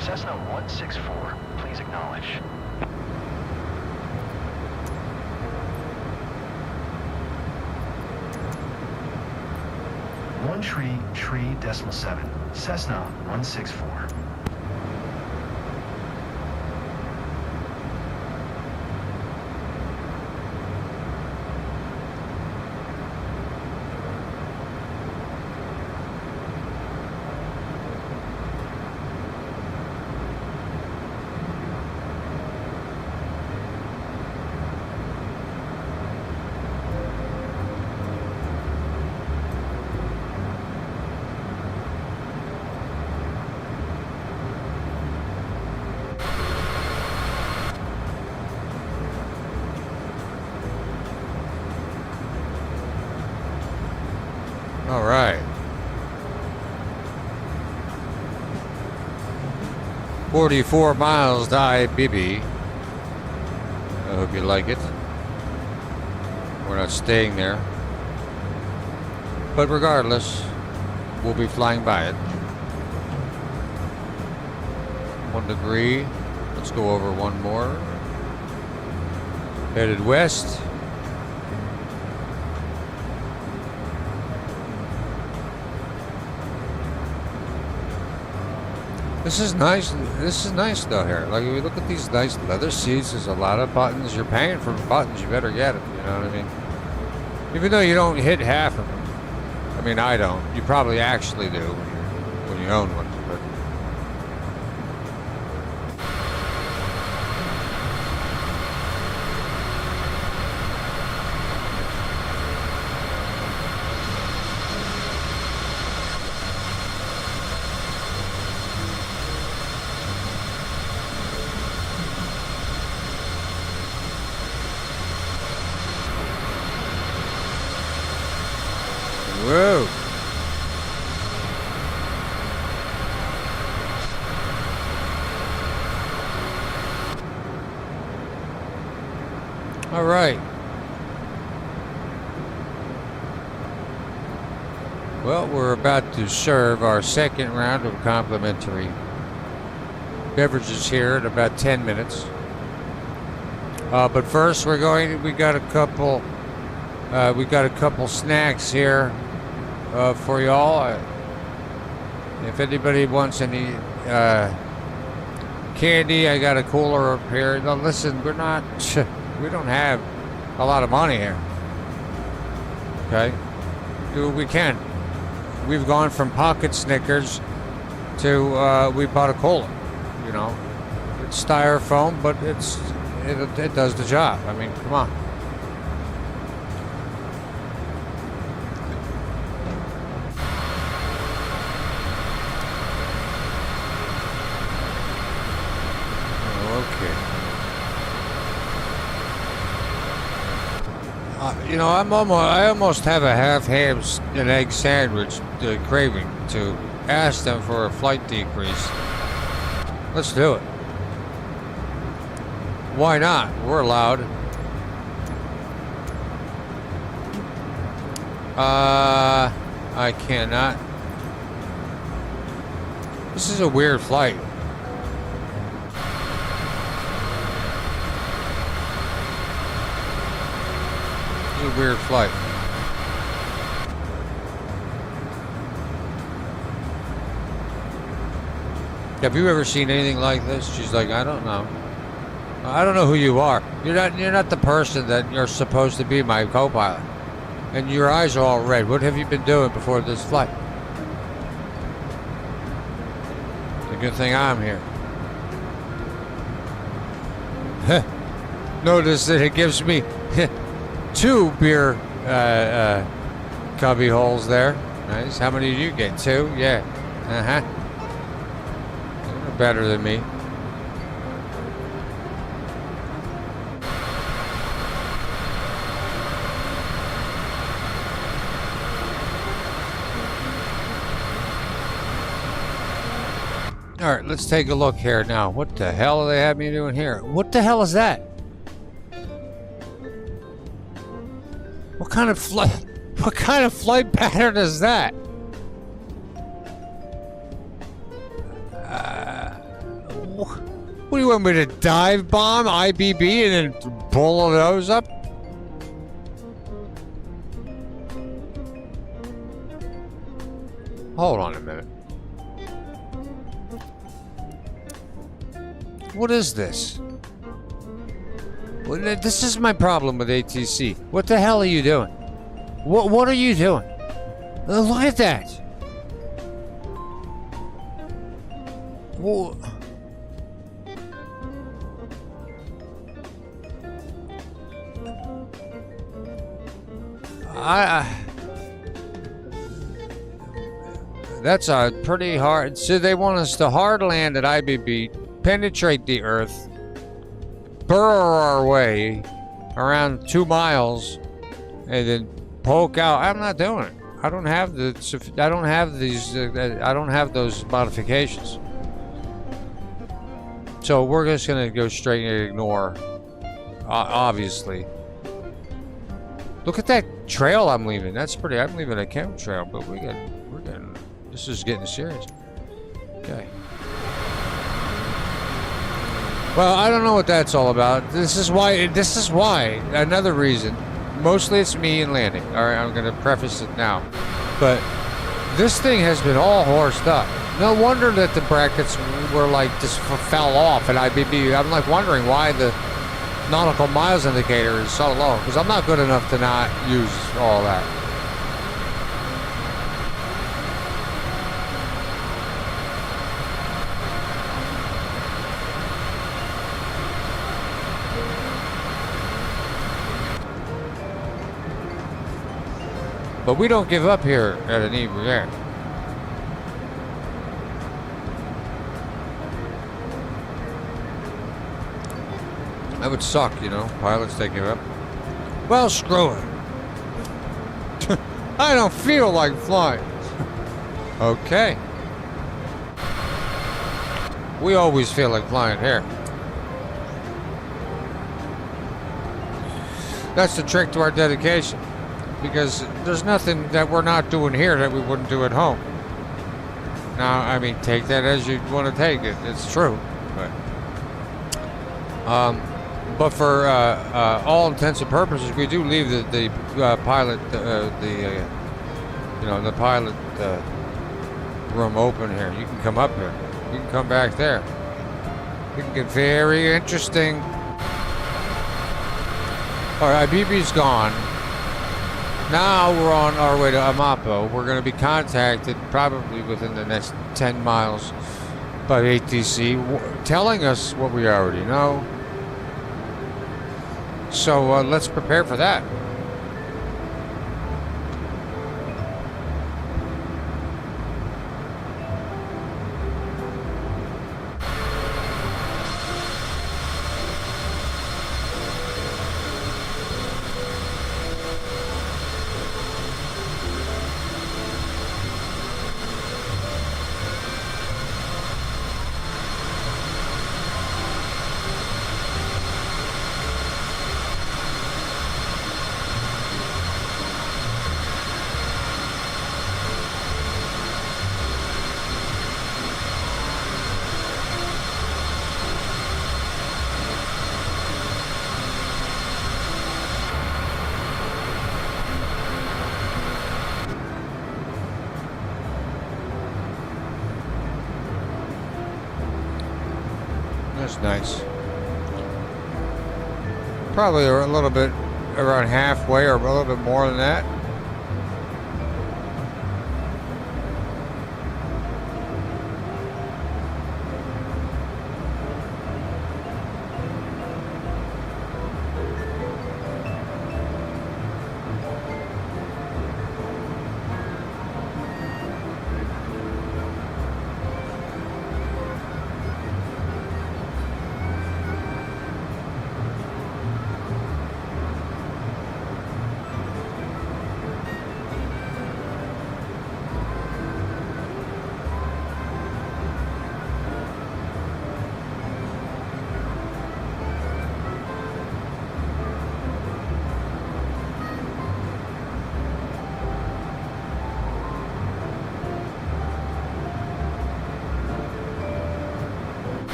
Cessna 164, please acknowledge.
One tree, decimal 7. Cessna 164.
All right. 44 miles to IBB. I hope you like it. We're not staying there. But regardless, we'll be flying by it. 1 degree. Let's go over one more. Headed west. This is nice. This is nice though here. Like if you look at these nice leather seats, there's a lot of buttons. You're paying for buttons. You better get it. You know what I mean? Even though you don't hit half of them. I mean, I don't. You probably actually do when you own one. Whoa. All right. Well, we're about to serve our second round of complimentary beverages here in about 10 minutes. But first, we got a couple snacks here for y'all. If anybody wants any candy, I got a cooler up here. Now, listen, we don't have a lot of money here. Okay, do what we can. We've gone from pocket Snickers to we bought a cola. You know, it's styrofoam, but it does the job. I mean, come on. You know, I almost have a half ham and egg sandwich craving to ask them for a flight decrease. Let's do it. Why not? We're allowed. I cannot. This is a weird flight. This is a weird flight. Have you ever seen anything like this? She's like, I don't know. I don't know who you are. You're not the person that you're supposed to be, my co-pilot. And your eyes are all red. What have you been doing before this flight? It's a good thing I'm here. Notice that it gives me 2 beer cubby holes there. Nice. How many did you get? 2? Yeah. Uh-huh. You're better than me. All right, let's take a look here now. What the hell do they have me doing here? What the hell is that? What kind of flight pattern is that? What do you want me to dive bomb IBB and then blow those up? Hold on a minute. What is this? Well, this is my problem with ATC. What the hell are you doing? What are you doing? Look at that. Whoa. That's a pretty hard. So they want us to hard land at IBB, penetrate the Earth, burrow our way around 2 miles, and then poke out. I'm not doing it. I don't have these. I don't have those modifications. So we're just gonna go straight and ignore. Obviously. Look at that trail I'm leaving. That's pretty. I'm leaving a chemtrail, but we're getting. This is getting serious. Okay. Well, I don't know what that's all about. This is why. Another reason. Mostly it's me and landing. All right, I'm going to preface it now. But this thing has been all horsed up. No wonder that the brackets were like just fell off at IBB. I'm like wondering why the nautical miles indicator is so low. Because I'm not good enough to not use all that. But we don't give up here at an Air. That would suck, you know. Pilots, they give up. Well, screw it. I don't feel like flying. Okay. We always feel like flying here. That's the trick to our dedication. Because there's nothing that we're not doing here that we wouldn't do at home. Now, I mean, take that as you want to take it. It's true. But for all intents and purposes, we do leave the pilot, the pilot room open here. You can come up here. You can come back there. It can get very interesting. All right, BB's gone. Now we're on our way to Amapo. We're going to be contacted probably within the next 10 miles by ATC, telling us what we already know. So let's prepare for that. That's nice. Probably a little bit around halfway or a little bit more than that.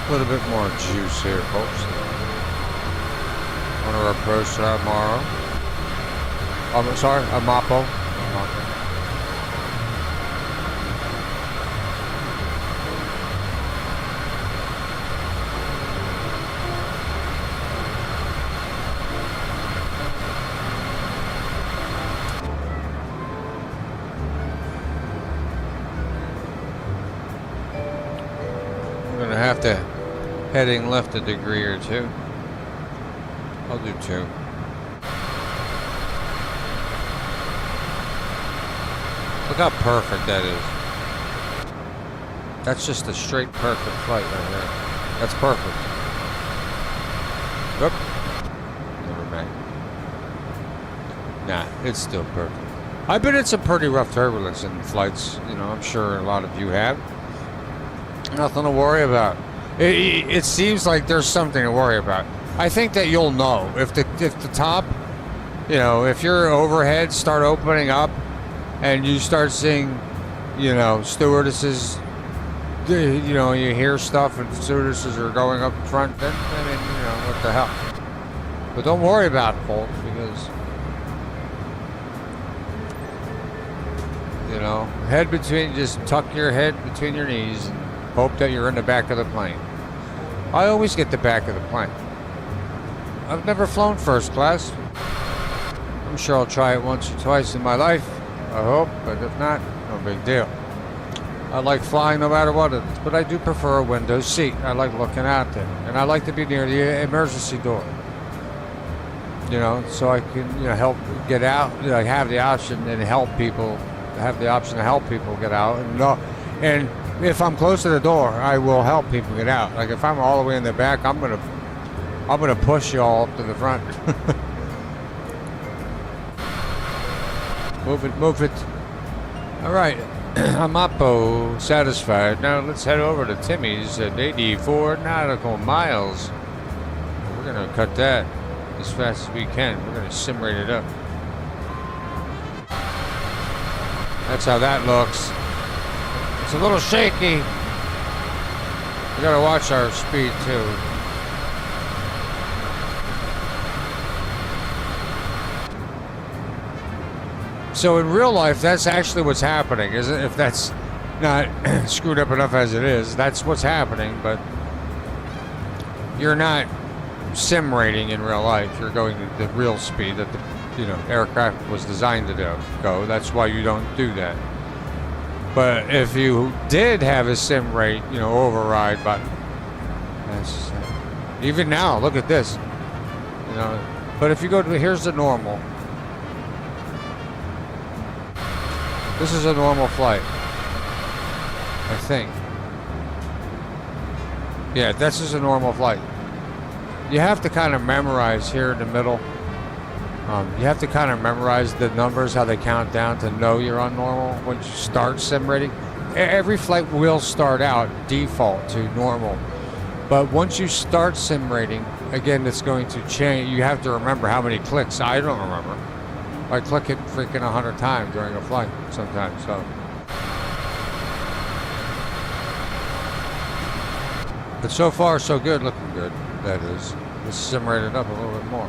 A little bit more juice here, folks. On our approach to Amaro. I'm sorry, Amapo. We're gonna have to heading left a degree or two. I'll do 2. Look how perfect that is. That's just a straight perfect flight right there. That's perfect. Whoop. Never mind. Nah, it's still perfect. I've been in some pretty rough turbulence in flights. You know, I'm sure a lot of you have. Nothing to worry about. It seems like there's something to worry about. I think that you'll know if the top, you know, if your overheads start opening up and you start seeing, you know, stewardesses, you know, you hear stuff and stewardesses are going up front, then I mean, you know, what the hell. But don't worry about it, folks, because, you know, just tuck your head between your knees and hope that you're in the back of the plane. I always get the back of the plane. I've never flown first class. I'm sure I'll try it once or twice in my life, I hope, but if not, no big deal. I like flying no matter what it is, but I do prefer a window seat. I like looking out there, and I like to be near the emergency door. You know, so I can, you know, help get out. You know, have the option and help people. Have the option to help people get out, and if I'm close to the door, I will help people get out. Like if I'm all the way in the back, I'm gonna push you all up to the front. Move it. All right, I'm satisfied. Now let's head over to Timmy's at 84 nautical miles. We're gonna cut that as fast as we can. We're gonna sim rate it up. That's how that looks. It's a little shaky. We gotta watch our speed too. So in real life, that's actually what's happening, isn't it? If that's not screwed up enough as it is, that's what's happening, but you're not sim rating in real life. You're going to the real speed that the aircraft was designed to go. That's why you don't do that. But if you did have a sim rate, override button, that's even now. Look at this, But if you go to here's the normal. This is a normal flight, I think. Yeah, this is a normal flight. You have to kind of memorize here in the middle. You have to kind of memorize the numbers, how they count down to know you're on normal when you start sim rating. Every flight will start out default to normal. But once you start sim rating, again, it's going to change. You have to remember how many clicks. I don't remember. I click it freaking 100 times during a flight sometimes. So, but so far so good, looking good. That is. Let's sim rate it up a little bit more.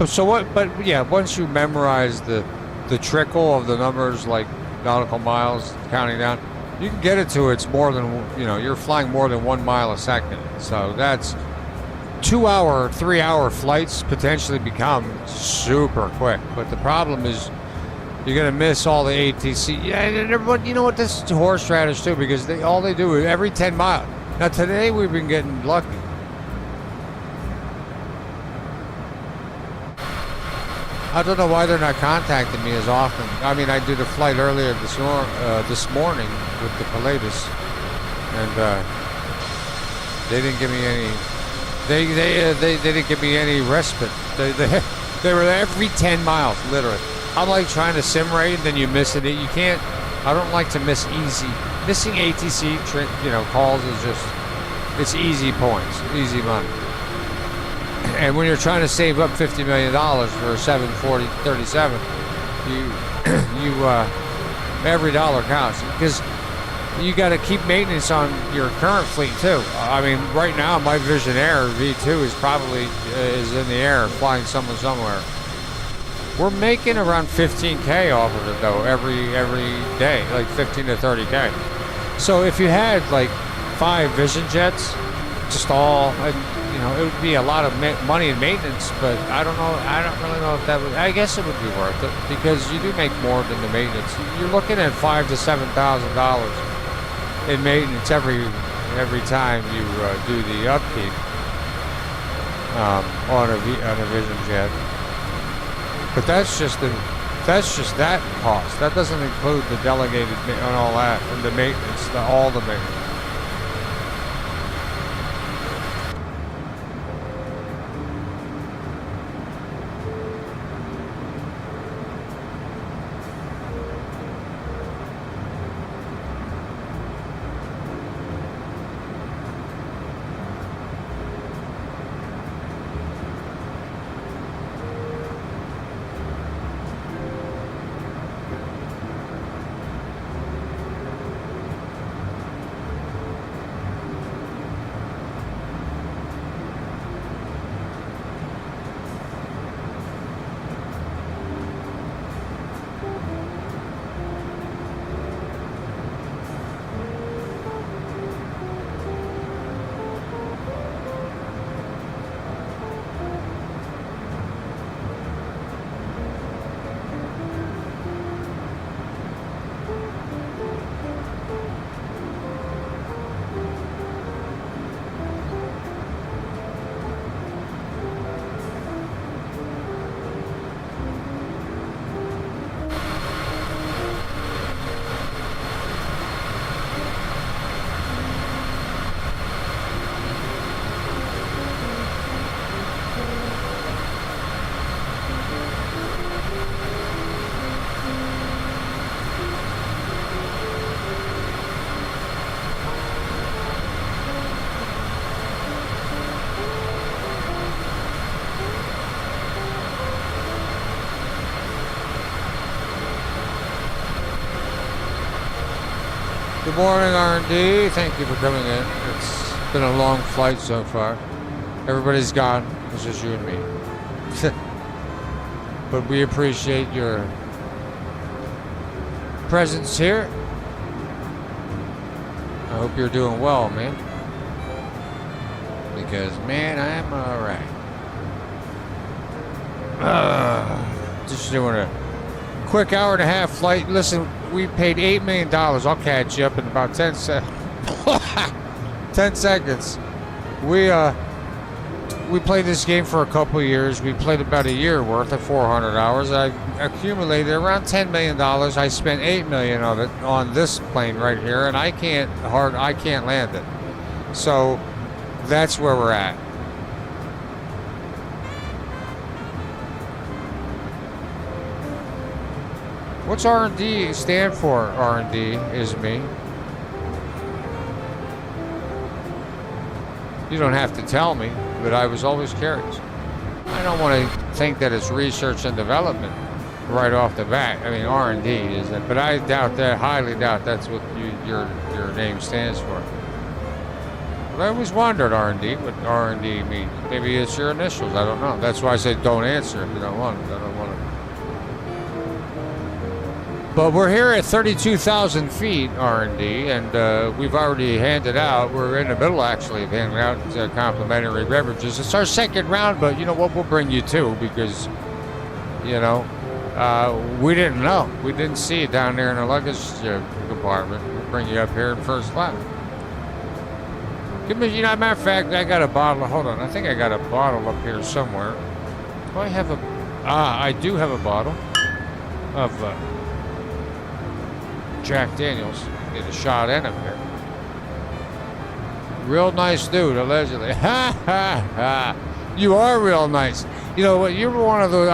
So what? But yeah, once you memorize the trickle of the numbers, like nautical miles counting down, you can get it to it's more than you're flying more than 1 mile a second. So that's 2-hour, 3-hour flights potentially become super quick. But the problem is you're gonna miss all the ATC. Yeah, and everybody, you know what? This is horseradish too, because all they do is every 10 miles. Now today we've been getting lucky. I don't know why they're not contacting me as often. I mean, I did a flight earlier this morning with the Pilatus, and they didn't give me any. They didn't give me any respite. They were every 10 miles, literally. I'm like trying to sim rate, and then you miss it. You can't. I don't like to miss easy. Missing ATC calls is just. It's easy points, easy money. And when you're trying to save up $50 million for a 740-37, every dollar counts, because you got to keep maintenance on your current fleet too. I mean, right now my Vision Air V2 is probably is in the air flying somewhere. We're making around 15K off of it though every day, like 15 to 30K. So if you had like 5 Vision jets, just all. It would be a lot of money in maintenance, but I don't know. I don't really know if that would. I guess it would be worth it because you do make more than the maintenance. You're looking at $5,000 to $7,000 in maintenance every time you do the upkeep on a Vision jet. But that's just that cost. That doesn't include the delegated and all that and the maintenance, all the maintenance. Good morning, R&D. Thank you for coming in. It's been a long flight so far. Everybody's gone. It's just you and me. But we appreciate your presence here. I hope you're doing well, man. Because, man, I'm alright. Just doing a quick hour and a half flight. Listen, we paid $8 million. I'll catch you up in about 10 seconds. 10 seconds. We played this game for a couple of years. We played about a year worth of 400 hours. I accumulated around $10 million. I spent $8 million of it on this plane right here, and I can't land it. So that's where we're at. What's R&D stand for? R&D is me. You don't have to tell me, but I was always curious. I don't want to think that it's research and development right off the bat. I mean, R&D is it, but I doubt that, highly doubt that's what your name stands for. But I always wondered R&D, what R&D means. Maybe it's your initials. I don't know. That's why I said don't answer if you don't want it. I don't want it. But we're here at 32,000 feet, R&D, and we've already handed out. We're in the middle, actually, of handing out complimentary beverages. It's our second round, but you know what? We'll bring you two because, you know, we didn't know. We didn't see it down there in the luggage compartment. We'll bring you up here in first class. Give me, you know, matter of fact, I got a bottle. Hold on. I think I got a bottle up here somewhere. Do I have a... I do have a bottle of... Jack Daniels. Get a shot in him here. Real nice dude, allegedly. Ha ha ha. You are real nice. You know what? You're one of those.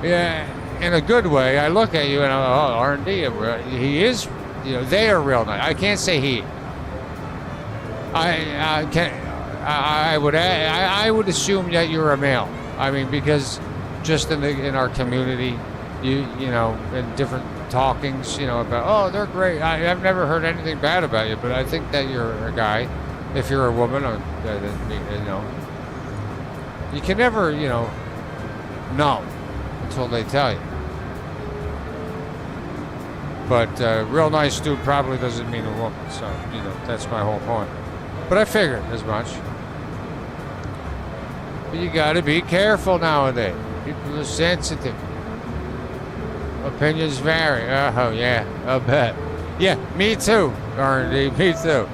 Yeah, in a good way. I look at you and I'm like, oh, R&D. He is. You know, they are real nice. I can't say he. I would assume that you're a male. I mean, because just in our community, you know, in different talkings, you know, about, oh, they're great. I've never heard anything bad about you, but I think that you're a guy. If you're a woman, or, you know, you can never, you know until they tell you. But real nice dude probably doesn't mean a woman, so, you know, that's my whole point. But I figured as much. But you gotta be careful nowadays. People are sensitive. Opinions vary. Oh, yeah, I'll bet. Yeah, me too, R&D, me too.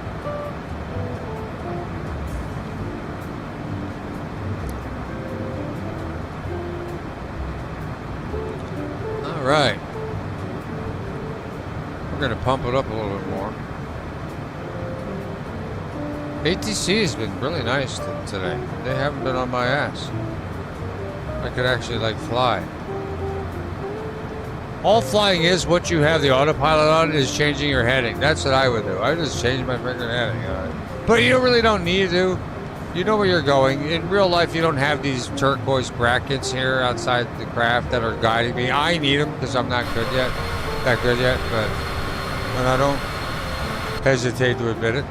All right. We're going to pump it up a little bit more. ATC has been really nice today. They haven't been on my ass. I could actually, like, fly. All flying is what you have the autopilot on is changing your heading. That's what I would do. I would just change my freaking heading. But you really don't need to. You know where you're going. In real life, you don't have these turquoise brackets here outside the craft that are guiding me. I need them because I'm not that good yet, but I don't hesitate to admit it.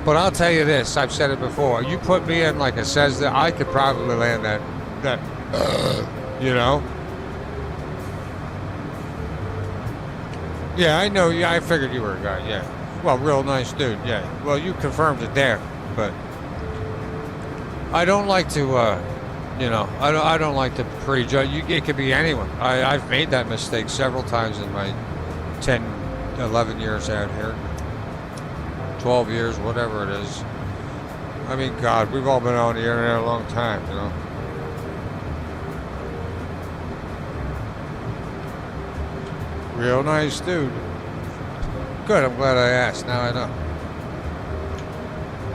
But I'll tell you this, I've said it before. You put me in like a Cessna, I could probably land that you know? Yeah, I know. Yeah, I figured you were a guy. Yeah. Well, real nice dude. Yeah. Well, you confirmed it there, but I don't like to, you know, I don't like to prejudge. It could be anyone. I've made that mistake several times in my 10, 11 years out here, 12 years, whatever it is. I mean, God, we've all been on the internet a long time, you know. Real nice dude. Good, I'm glad I asked. Now I know.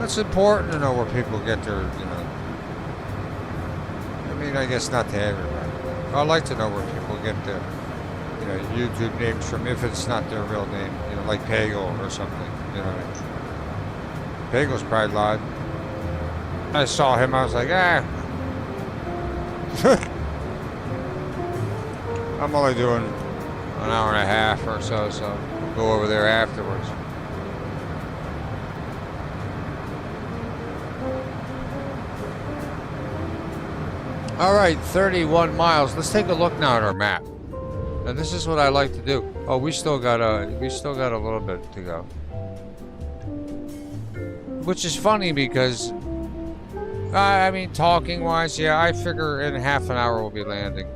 It's important to know where people get their, you know. I mean, I guess not to everybody. I like to know where people get their, you know, YouTube names from if it's not their real name. You know, like Pagel or something. You know what I mean? Pagel's probably live. I saw him, I was like, ah. I'm only doing an hour and a half or so, so go over there afterwards. All right, 31 miles. Let's take a look now at our map. Now this is what I like to do. Oh, we still got a little bit to go. Which is funny because I mean, talking wise, yeah, I figure in half an hour we'll be landing.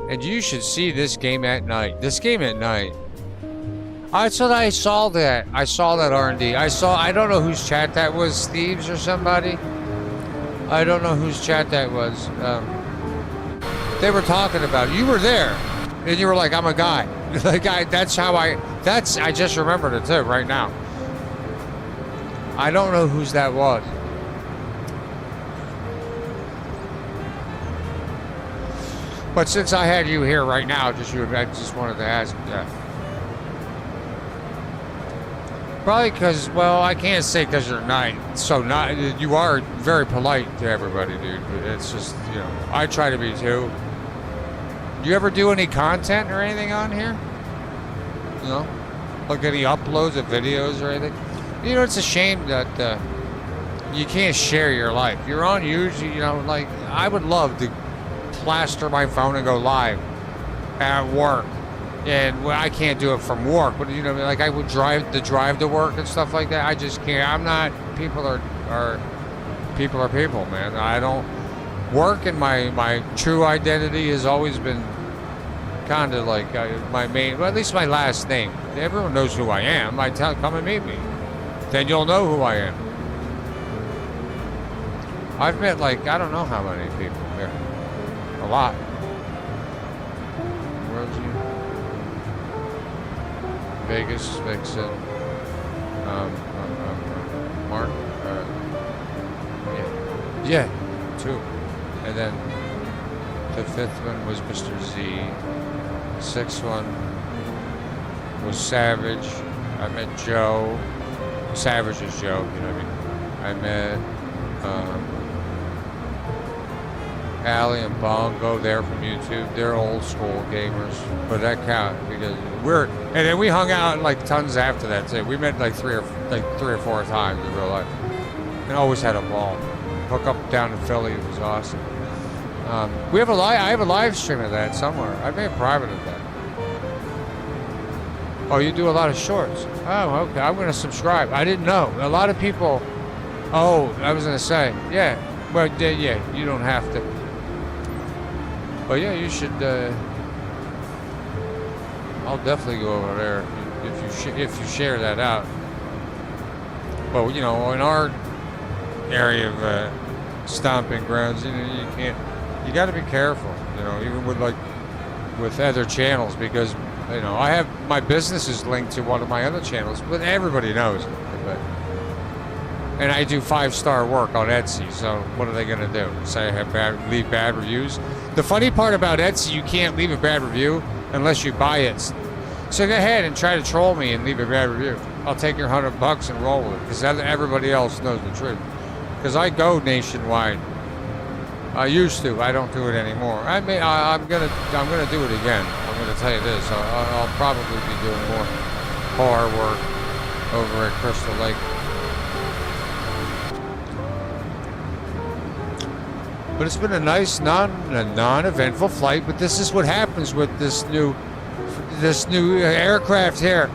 And you should see this game at night. This game at night. I saw that. I saw that R&D. I don't know whose chat that was. Thieves or somebody. I don't know whose chat that was. They were talking about it. You were there. And you were like, I'm a guy. Like, I just remembered it too, right now. I don't know whose that was. But since I had you here right now, I just wanted to ask. Probably because, well, I can't say because you're you are very polite to everybody, dude. It's just, you know, I try to be too. Do you ever do any content or anything on here? You know? Like any uploads of videos or anything? You know, it's a shame that you can't share your life. You're on YouTube, you know, like, I would love to plaster my phone and go live at work. And well, I can't do it from work, but you know, like I would drive to work and stuff like that. I just can't. I'm not. People are people, man. I don't work, and my true identity has always been kind of like my main. Well, at least my last name. Everyone knows who I am. Come and meet me, then you'll know who I am. I've met like I don't know how many people here. A lot. Where's you? Vegas, Vixen, Mark, yeah, 2. And then the 5th one was Mr. Z. The 6th one was Savage. I met Joe. Savage is Joe, you know what I mean? I met Allie and Bongo there from YouTube. They're old school gamers, but that counts because and then we hung out like tons after that too. We met like three or 4 times in real life, and always had a ball. Hook up down in Philly, it was awesome. I have a live stream of that somewhere. I made a private of that. Oh, you do a lot of shorts. Oh, okay. I'm gonna subscribe. I didn't know. A lot of people. Oh, I was gonna say, yeah. Well, yeah. You don't have to. But yeah, you should. I'll definitely go over there if you share that out. But you know, in our area of stomping grounds, you know, you can't. You got to be careful. You know, even with other channels, because you know I have my business is linked to one of my other channels, but everybody knows it. And I do 5-star work on Etsy, so what are they going to do? Say I have leave bad reviews? The funny part about Etsy, you can't leave a bad review unless you buy it. So go ahead and try to troll me and leave a bad review. I'll take your $100 and roll with it, because everybody else knows the truth. Because I go nationwide. I used to. I don't do it anymore. I'm gonna do it again. I'm gonna tell you this. I'll probably be doing more bar work over at Crystal Lake. But it's been a nice, non-eventful flight. But this is what happens with this new aircraft here.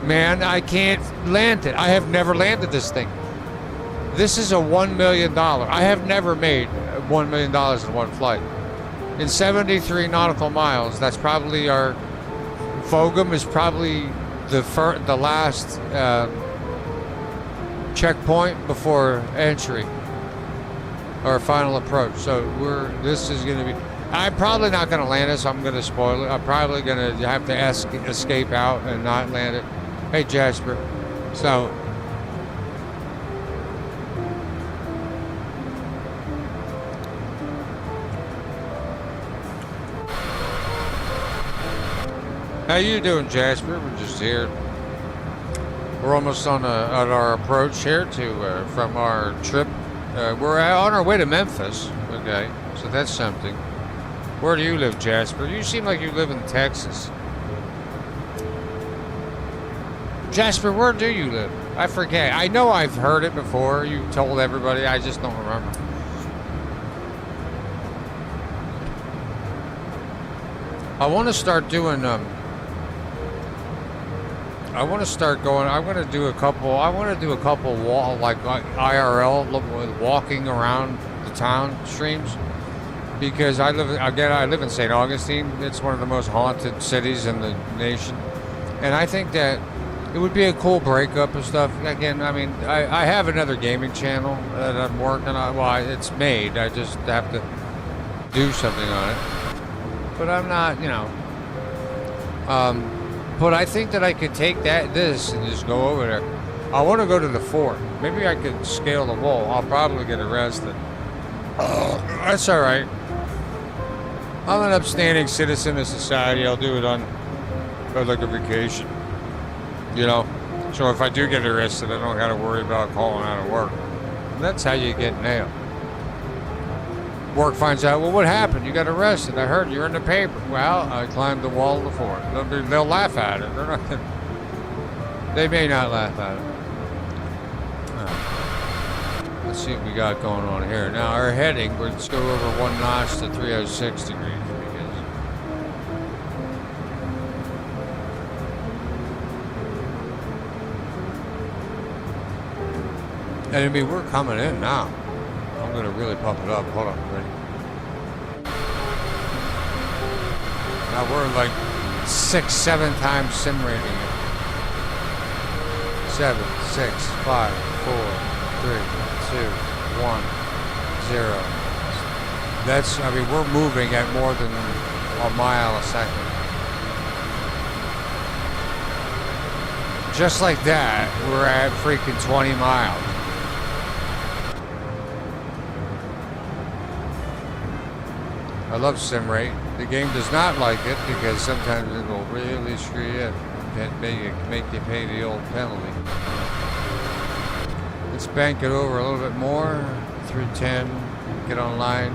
Man, I can't land it. I have never landed this thing. This is a $1 million. I have never made $1 million in one flight. In 73 nautical miles, that's probably our Fogum is probably the last checkpoint before entry. Our final approach. So this is going to be. I'm probably not going to land it, so I'm going to spoil it. I'm probably going to have to escape out and not land it. Hey Jasper. So. How you doing, Jasper? We're just here. We're almost on our approach here to from our trip. We're on our way to Memphis. Okay, so that's something. Where do you live, Jasper? You seem like you live in Texas. Jasper, where do you live? I forget. I know I've heard it before. You told everybody. I just don't remember. I want to start doing, I want to start going, I want to do a couple IRL, walking around the town streams. Because I live in St. Augustine. It's one of the most haunted cities in the nation. And I think that it would be a cool breakup and stuff. Again, I mean, I have another gaming channel that I'm working on. Well, it's made. I just have to do something on it. But I'm not, you know. But I think that I could take this and just go over there. I want to go to the fort. Maybe I could scale the wall. I'll probably get arrested. That's all right. I'm an upstanding citizen of society. I'll do it on like a vacation. You know? So if I do get arrested, I don't got to worry about calling out of work. And that's how you get nailed. Work finds out, well, what happened? You got arrested. I heard you're in the paper. Well, I climbed the wall of the fort. They'll laugh at it. They're not. They may not laugh at it. Let's see what we got going on here. Now, our heading, let's go over 1 notch to 306 degrees. And I mean, we're coming in now. I'm going to really pump it up. Hold on, ready? Now we're like 6-7 times sim rating it. 7, 6, 5, 4, 3, 2, 1, 0. That's, I mean, we're moving at more than a mile a second. Just like that, we're at freaking 20 miles. I love sim rate. The game does not like it because sometimes it will really screw you up and make you pay the old penalty. Let's bank it over a little bit more. 310, get online.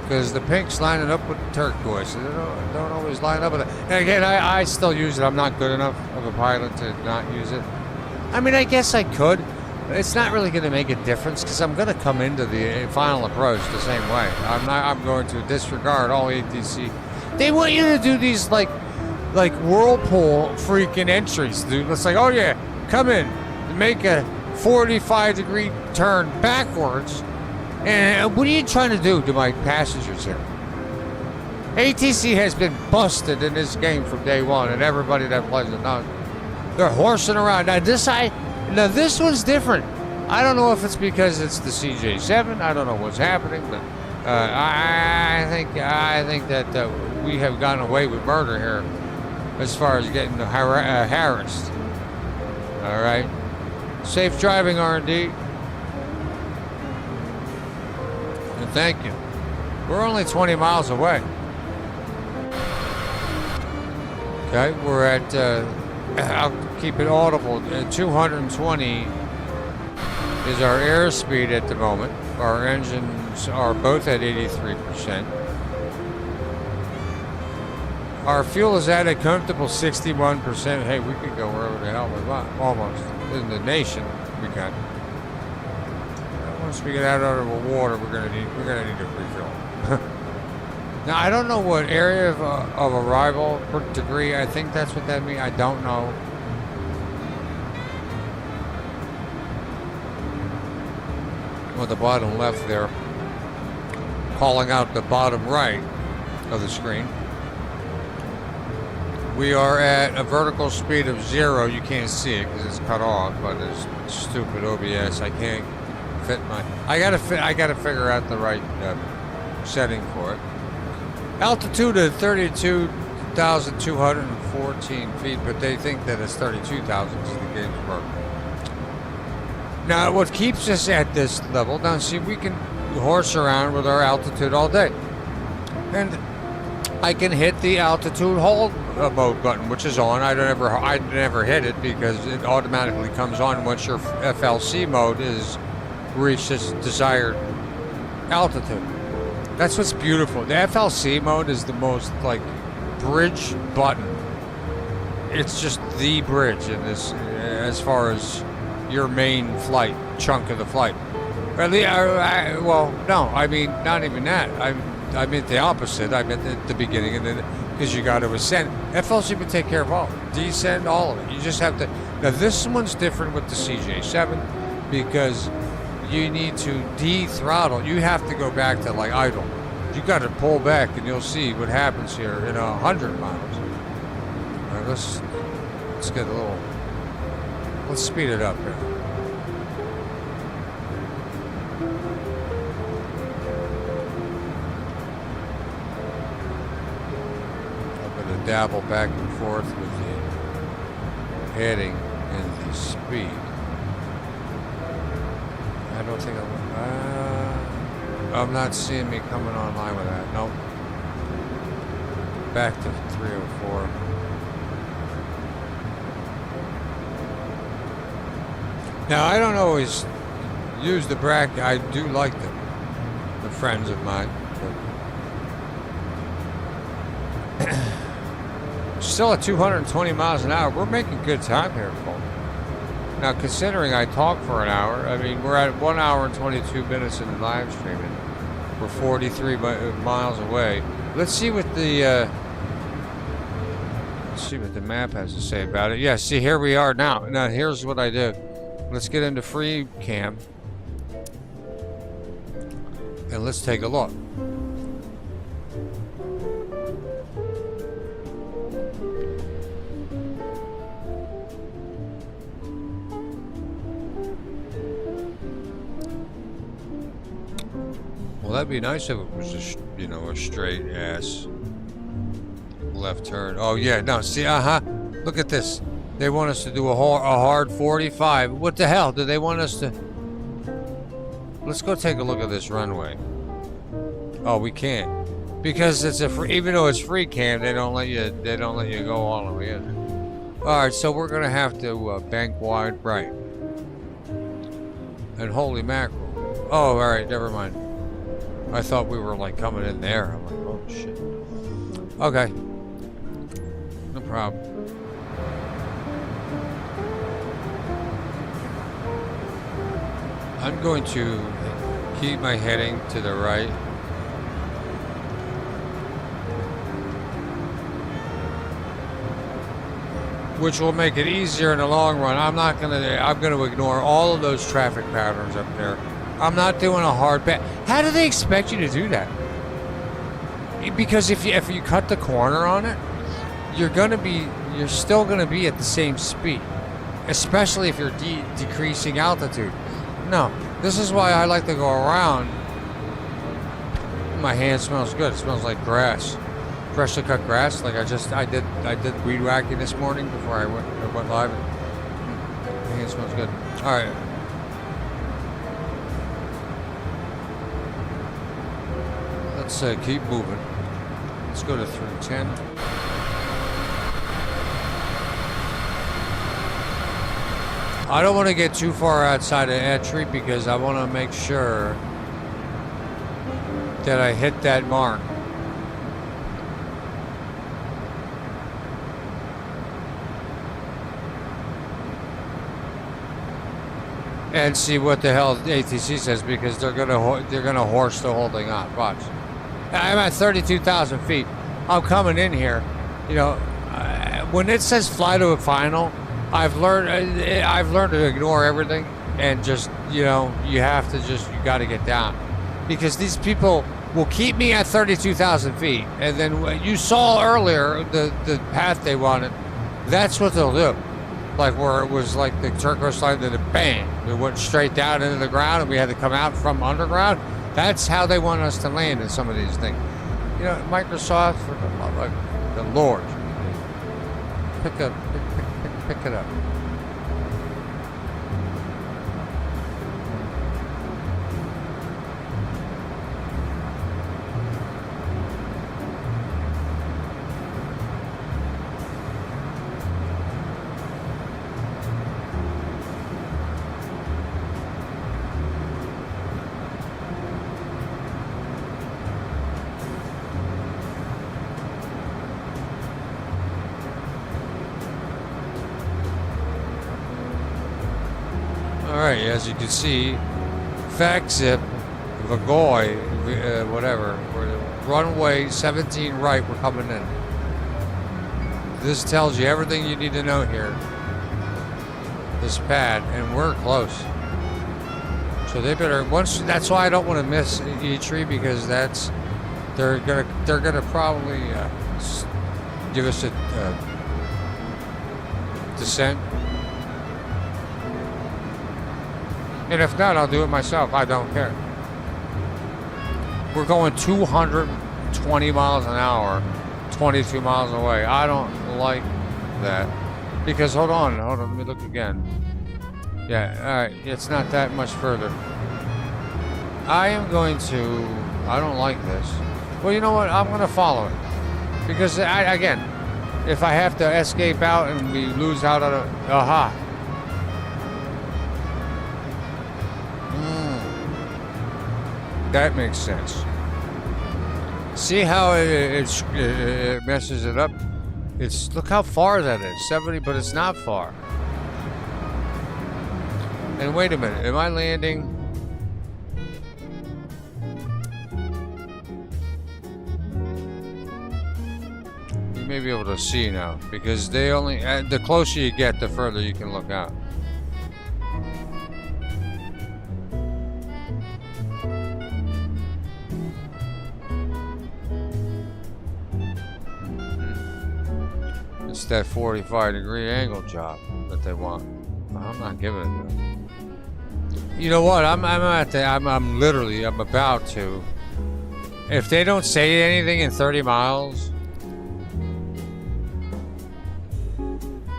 Because the pink's lining up with the turquoise. They don't always line up with it. And again, I still use it. I'm not good enough of a pilot to not use it. I mean, I guess I could. It's not really going to make a difference because I'm going to come into the final approach the same way. I'm going to disregard all ATC. They want you to do these like whirlpool freaking entries, dude. It's like, oh yeah, come in, make a 45-degree turn backwards. And what are you trying to do to my passengers here? ATC has been busted in this game from day one, and everybody that plays it knows. They're horsing around. Now this one's different. I don't know if it's because it's the CJ7. I don't know what's happening, but I think that we have gotten away with murder here, as far as getting harassed. All right, safe driving, R&D, and thank you. We're only 20 miles away. Okay, we're at. I'll keep it audible. 220 is our airspeed at the moment. Our engines are both at 83%. Our fuel is at a comfortable 61%. Hey, we could go wherever the hell we want. Almost. In the nation, we can. Once we get out of the water, we're gonna need a refill. Now, I don't know what area of arrival per degree. I think that's what that means. I don't know. On the bottom left there, calling out the bottom right of the screen. We are at a vertical speed of 0. You can't see it because it's cut off by this stupid OBS. I can't fit my. I gotta figure out the right setting for it. Altitude of 32,214 feet, but they think that it's 32,000 because the game's broken. Now, what keeps us at this level, now see, we can horse around with our altitude all day. And I can hit the altitude hold mode button, which is on. I never hit it because it automatically comes on once your FLC mode is reached its desired altitude. That's what's beautiful. The FLC mode is the most, like, bridge button it's just the bridge in this, as far as your main flight, chunk of the flight. Well, no, I mean, not even that. I meant the opposite. I meant at the beginning, and then because you got to ascend. FLC would take care of all of it. Descend, all of it. You just have to. Now this one's different with the CJ7 because you need to de-throttle. You have to go back to like idle. You got to pull back, and you'll see what happens here in 100 miles. All right, let's get a little. Let's speed it up here. Dabble back and forth with the heading and the speed. I don't think I'm not seeing me coming online with that. Nope. Back to 304. Now I don't always use the bracket. I do like them. The friends of mine. Still at 220 miles an hour. We're making good time here, folks. Now, considering I talk for an hour, I mean, we're at 1 hour and 22 minutes in the live streaming. We're 43 miles away. Let's see what the map has to say about it. Yeah, see, here we are now. Now, here's what I do. Let's get into free cam, and let's take a look. Well, that'd be nice if it was a straight ass left turn. Oh yeah, no, see, look at this. They want us to do a hard 45. What the hell? Do they want us to? Let's go take a look at this runway. Oh, we can't because it's even though it's free cam, they don't let you go all the way in. All right, so we're gonna have to bank wide right. And holy mackerel! Oh, all right, never mind. I thought we were like coming in there. I'm like, oh shit. Okay. No problem. I'm going to keep my heading to the right. Which will make it easier in the long run. I'm gonna ignore all of those traffic patterns up there. I'm not doing a hard bet. How do they expect you to do that? Because if you cut the corner on it, you're still gonna be at the same speed, especially if you're decreasing altitude. No, this is why I like to go around. My hand smells good. It smells like grass, freshly cut grass. Like I did weed whacking this morning before I went live. My hand smells good. All right. Let's keep moving. Let's go to 310. I don't want to get too far outside of entry because I want to make sure that I hit that mark. And see what the hell ATC says because they're gonna horse the whole thing up. Watch. I'm at 32,000 feet. I'm coming in here. When it says fly to a final, I've learned to ignore everything and just you got to get down because these people will keep me at 32,000 feet and then you saw earlier the path they wanted. That's what they'll do. Like where it was like the turquoise line, then bang, we went straight down into the ground and we had to come out from underground. That's how they want us to land in some of these things. Microsoft, for the Lord, pick it up. Alright, as you can see, FactZip, Vagoy, whatever, runway 17 right, we're coming in. This tells you everything you need to know here. This pad, and we're close. So they better that's why I don't want to miss E-Tree, because they're gonna probably give us a descent. And if not, I'll do it myself. I don't care. We're going 220 miles an hour, 22 miles away. I don't like that. Because, hold on, let me look again. Yeah, alright, it's not that much further. I don't like this. Well, you know what? I'm going to follow it. Because, again, if I have to escape out and we lose out on a... Aha. That makes sense. See how it messes it up? Look how far that is. 70, but it's not far. And wait a minute, am I landing? You may be able to see now, because they only, the closer you get, the further you can look out. It's that 45-degree angle job that they want. I'm not giving it to them. You know what? I'm about to. If they don't say anything in 30 miles,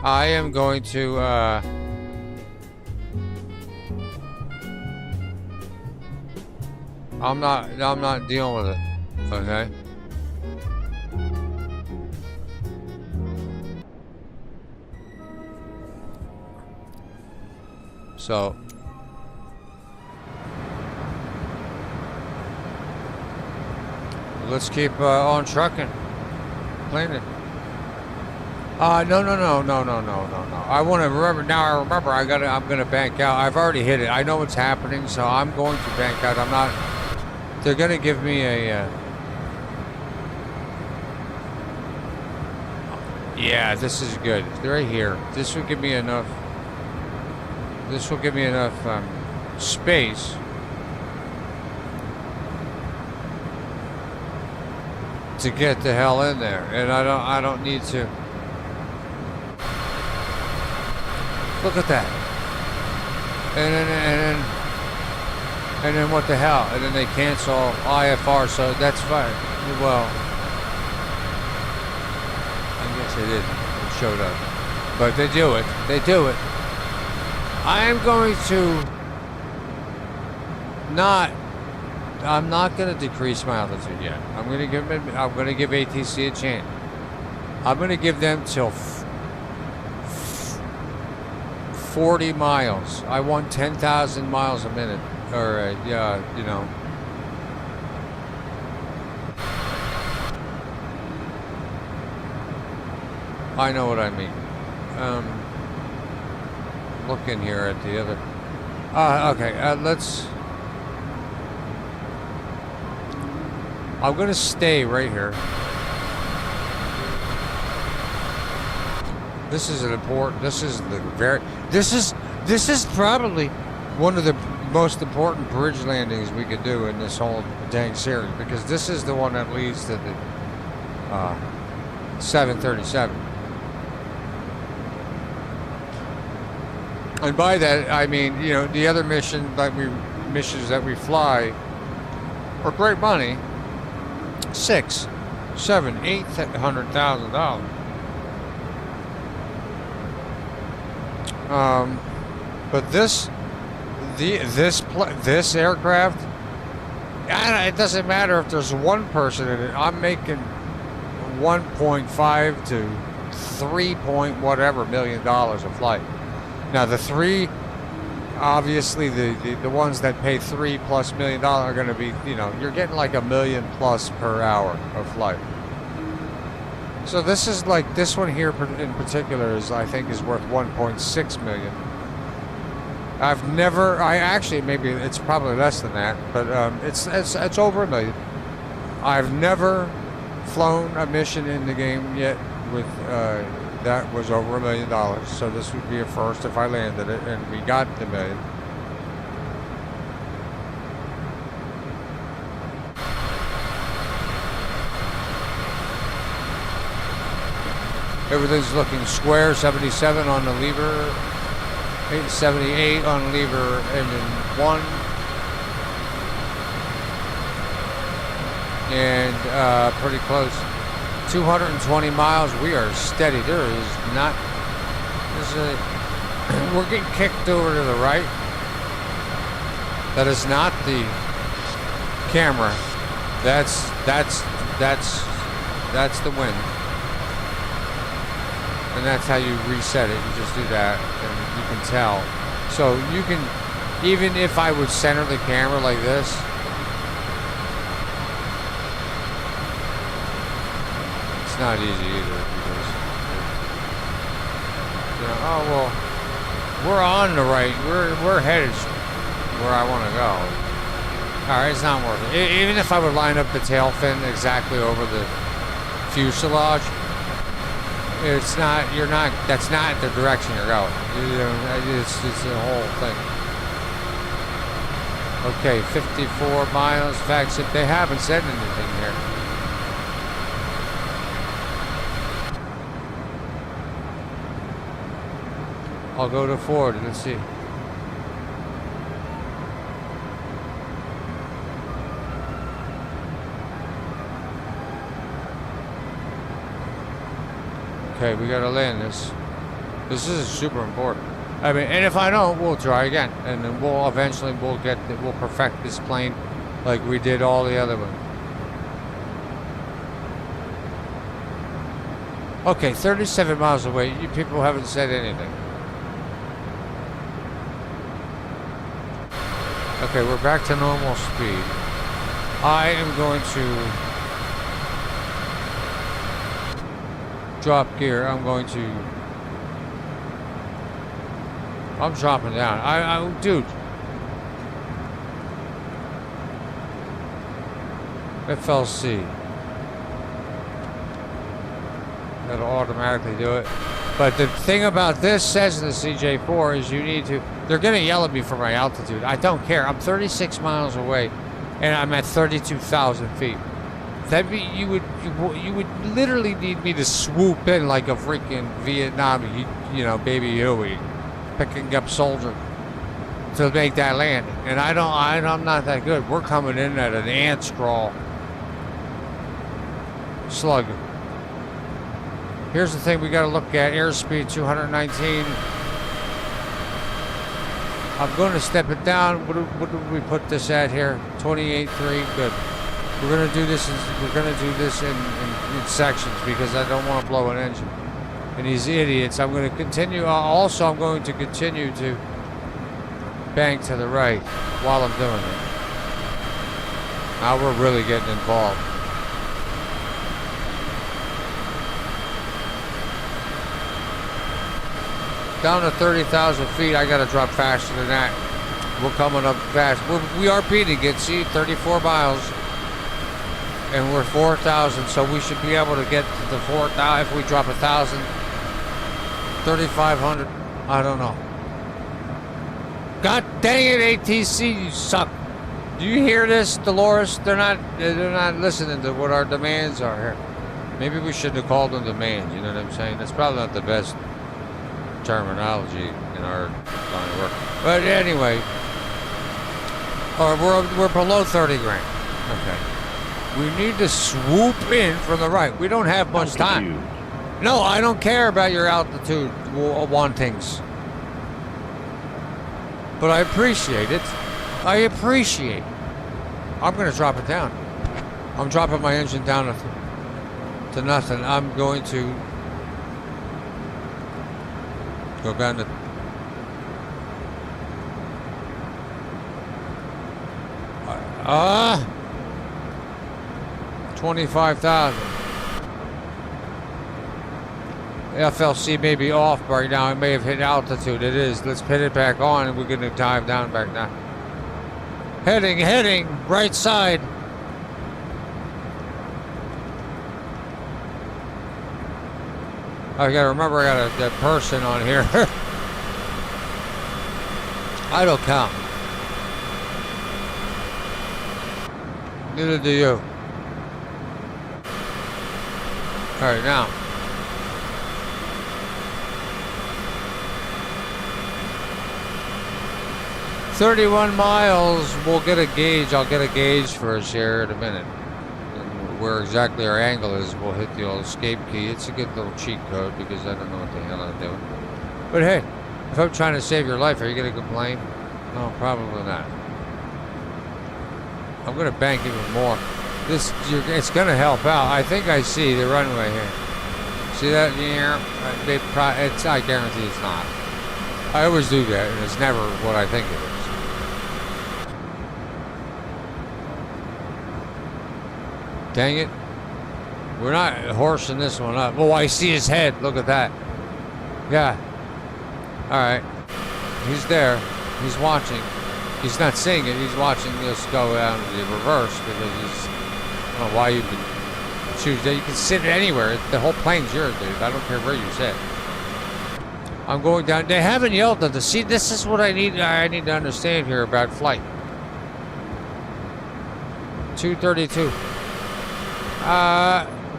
I am going to I'm not dealing with it. Okay? So let's keep on trucking, planing. No. I want to remember now. I remember. I'm gonna bank out. I've already hit it. I know what's happening, so I'm going to bank out. I'm not. They're gonna give me a. Yeah, this is good. They're right here. This will give me enough. This will give me enough space to get the hell in there, and I don't need to. Look at that, and then what the hell? And then they cancel IFR, so that's fine. Well, I guess they didn't. It showed up, but they do it. They do it. I am going to not. I'm not going to decrease my altitude yet. I'm going to give ATC a chance. I'm going to give them till 40 miles. I want 10,000 miles a minute, or yeah, you know. I know what I mean. Look in here at the other. Okay, let's. I'm gonna stay right here. This is an important. This is the very. This is probably one of the most important bridge landings we could do in this whole dang series, because this is the one that leads to the 737. And by that, I mean, you know, the other missions that we fly are great money. $600,000, $700,000, $800,000. But this aircraft, it doesn't matter if there's one person in it. I'm making 1.5 to 3 point whatever million dollars a flight. Now the three, obviously the ones that pay $3+ million are going to be, you know, you're getting like $1 million+ per hour of flight. So this is like, this one here in particular is, I think, is worth 1.6 million. I've never. I actually maybe it's probably less than that, but it's over $1 million. I've never flown a mission in the game yet with that was over $1 million. So this would be a first if I landed it, and we got the $1 million. Everything's looking square. 77 on the lever. 878 on lever engine 1. And pretty close. 220 miles. We are steady. There is not. We're getting kicked over to the right. That is not the camera. That's the wind. And that's how you reset it. You just do that, and you can tell. So you can, even if I would center the camera like this, it's not easy either because, you know, oh well, we're on the right. We're headed where I want to go. All right, it's not worth it. Even if I would line up the tail fin exactly over the fuselage. It's not, that's not the direction you're going. It's the whole thing. Okay, 54 miles. In fact, they haven't said anything here. I'll go to forward. Let's see. Okay, we gotta land this. This is super important. I mean, and if I don't, we'll try again, and then we'll perfect this plane like we did all the other ones. Okay, 37 miles away. You people haven't said anything. Okay, we're back to normal speed. I am going to drop gear. I'm dropping down. Dude. FLC. That'll automatically do it. But the thing about this says in the CJ4 is you need to, they're gonna yell at me for my altitude. I don't care. I'm 36 miles away and I'm at 32,000 feet. That'd be, you would literally need me to swoop in like a freaking Vietnam, you know, baby Huey, picking up soldier to make that landing. And I'm not that good. We're coming in at an ant crawl slug. Here's the thing we got to look at: airspeed 219. I'm going to step it down. What did we put this at here? 28.3. Good. We're gonna do this in sections because I don't want to blow an engine. And these idiots, I'm going to continue. Also, I'm going to continue to bank to the right while I'm doing it. Now we're really getting involved. Down to 30,000 feet, I got to drop faster than that. We're coming up fast. We are beating it. See, 34 miles. And we're 4,000, so we should be able to get to the 4,000 if we drop 1,000, 3,500. I don't know. God dang it, ATC, you suck. Do you hear this, Dolores? They're not listening to what our demands are here. Maybe we shouldn't have called them demands. You know what I'm saying? That's probably not the best terminology in our line of work. But anyway, we're below 30 grand. Okay. We need to swoop in from the right. We don't have much time. No, I don't care about your altitude wantings. But I appreciate it. I appreciate it. I'm going to drop it down. I'm dropping my engine down to nothing. I'm going to go down to 25,000. FLC may be off right now. It may have hit altitude. It is. Let's put it back on and we're going to dive down back now. Heading, right side. I gotta remember I got a person on here. I don't count. Neither do you. Alright, now. "31 miles, we'll get a gauge. I'll get a gauge for us here in a minute. And where exactly our angle is, we'll hit the old escape key. It's a good little cheat code because I don't know what the hell I'm doing. But hey, if I'm trying to save your life, are you going to complain? No, probably not. I'm going to bank even more. It's going to help out. I think I see the runway here. See that? Yeah. I guarantee it's not. I always do that, and it's never what I think it is. Dang it. We're not horsing this one up. Oh, I see his head. Look at that. Yeah. Alright. He's there. He's watching. He's not seeing it. He's watching this go down the reverse because he's... I don't know why you would choose that. You can sit anywhere. The whole plane's yours, dude. I don't care where you sit. I'm going down. They haven't yelled at the see. This is what I need to understand here about flight. 232.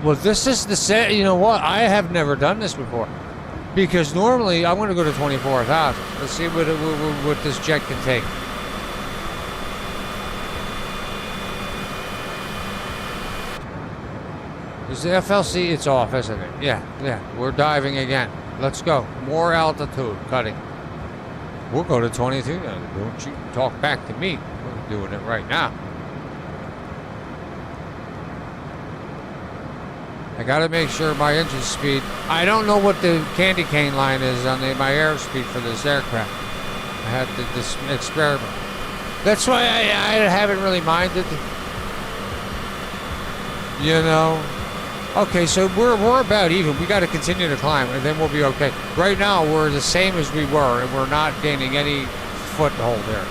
Well, this is the set. You know what? I have never done this before. Because normally, I'm going to go to 24,000. Let's see what this jet can take. Is the FLC? It's off, isn't it? Yeah. We're diving again. Let's go. More altitude cutting. We'll go to 22. Don't you talk back to me. We're doing it right now. I gotta make sure my engine speed. I don't know what the candy cane line is on my airspeed for this aircraft. I had to this experiment. That's why I haven't really minded. You know. Okay, so we're about even. We got to continue to climb, and then we'll be okay. Right now, we're the same as we were, and we're not gaining any foothold there.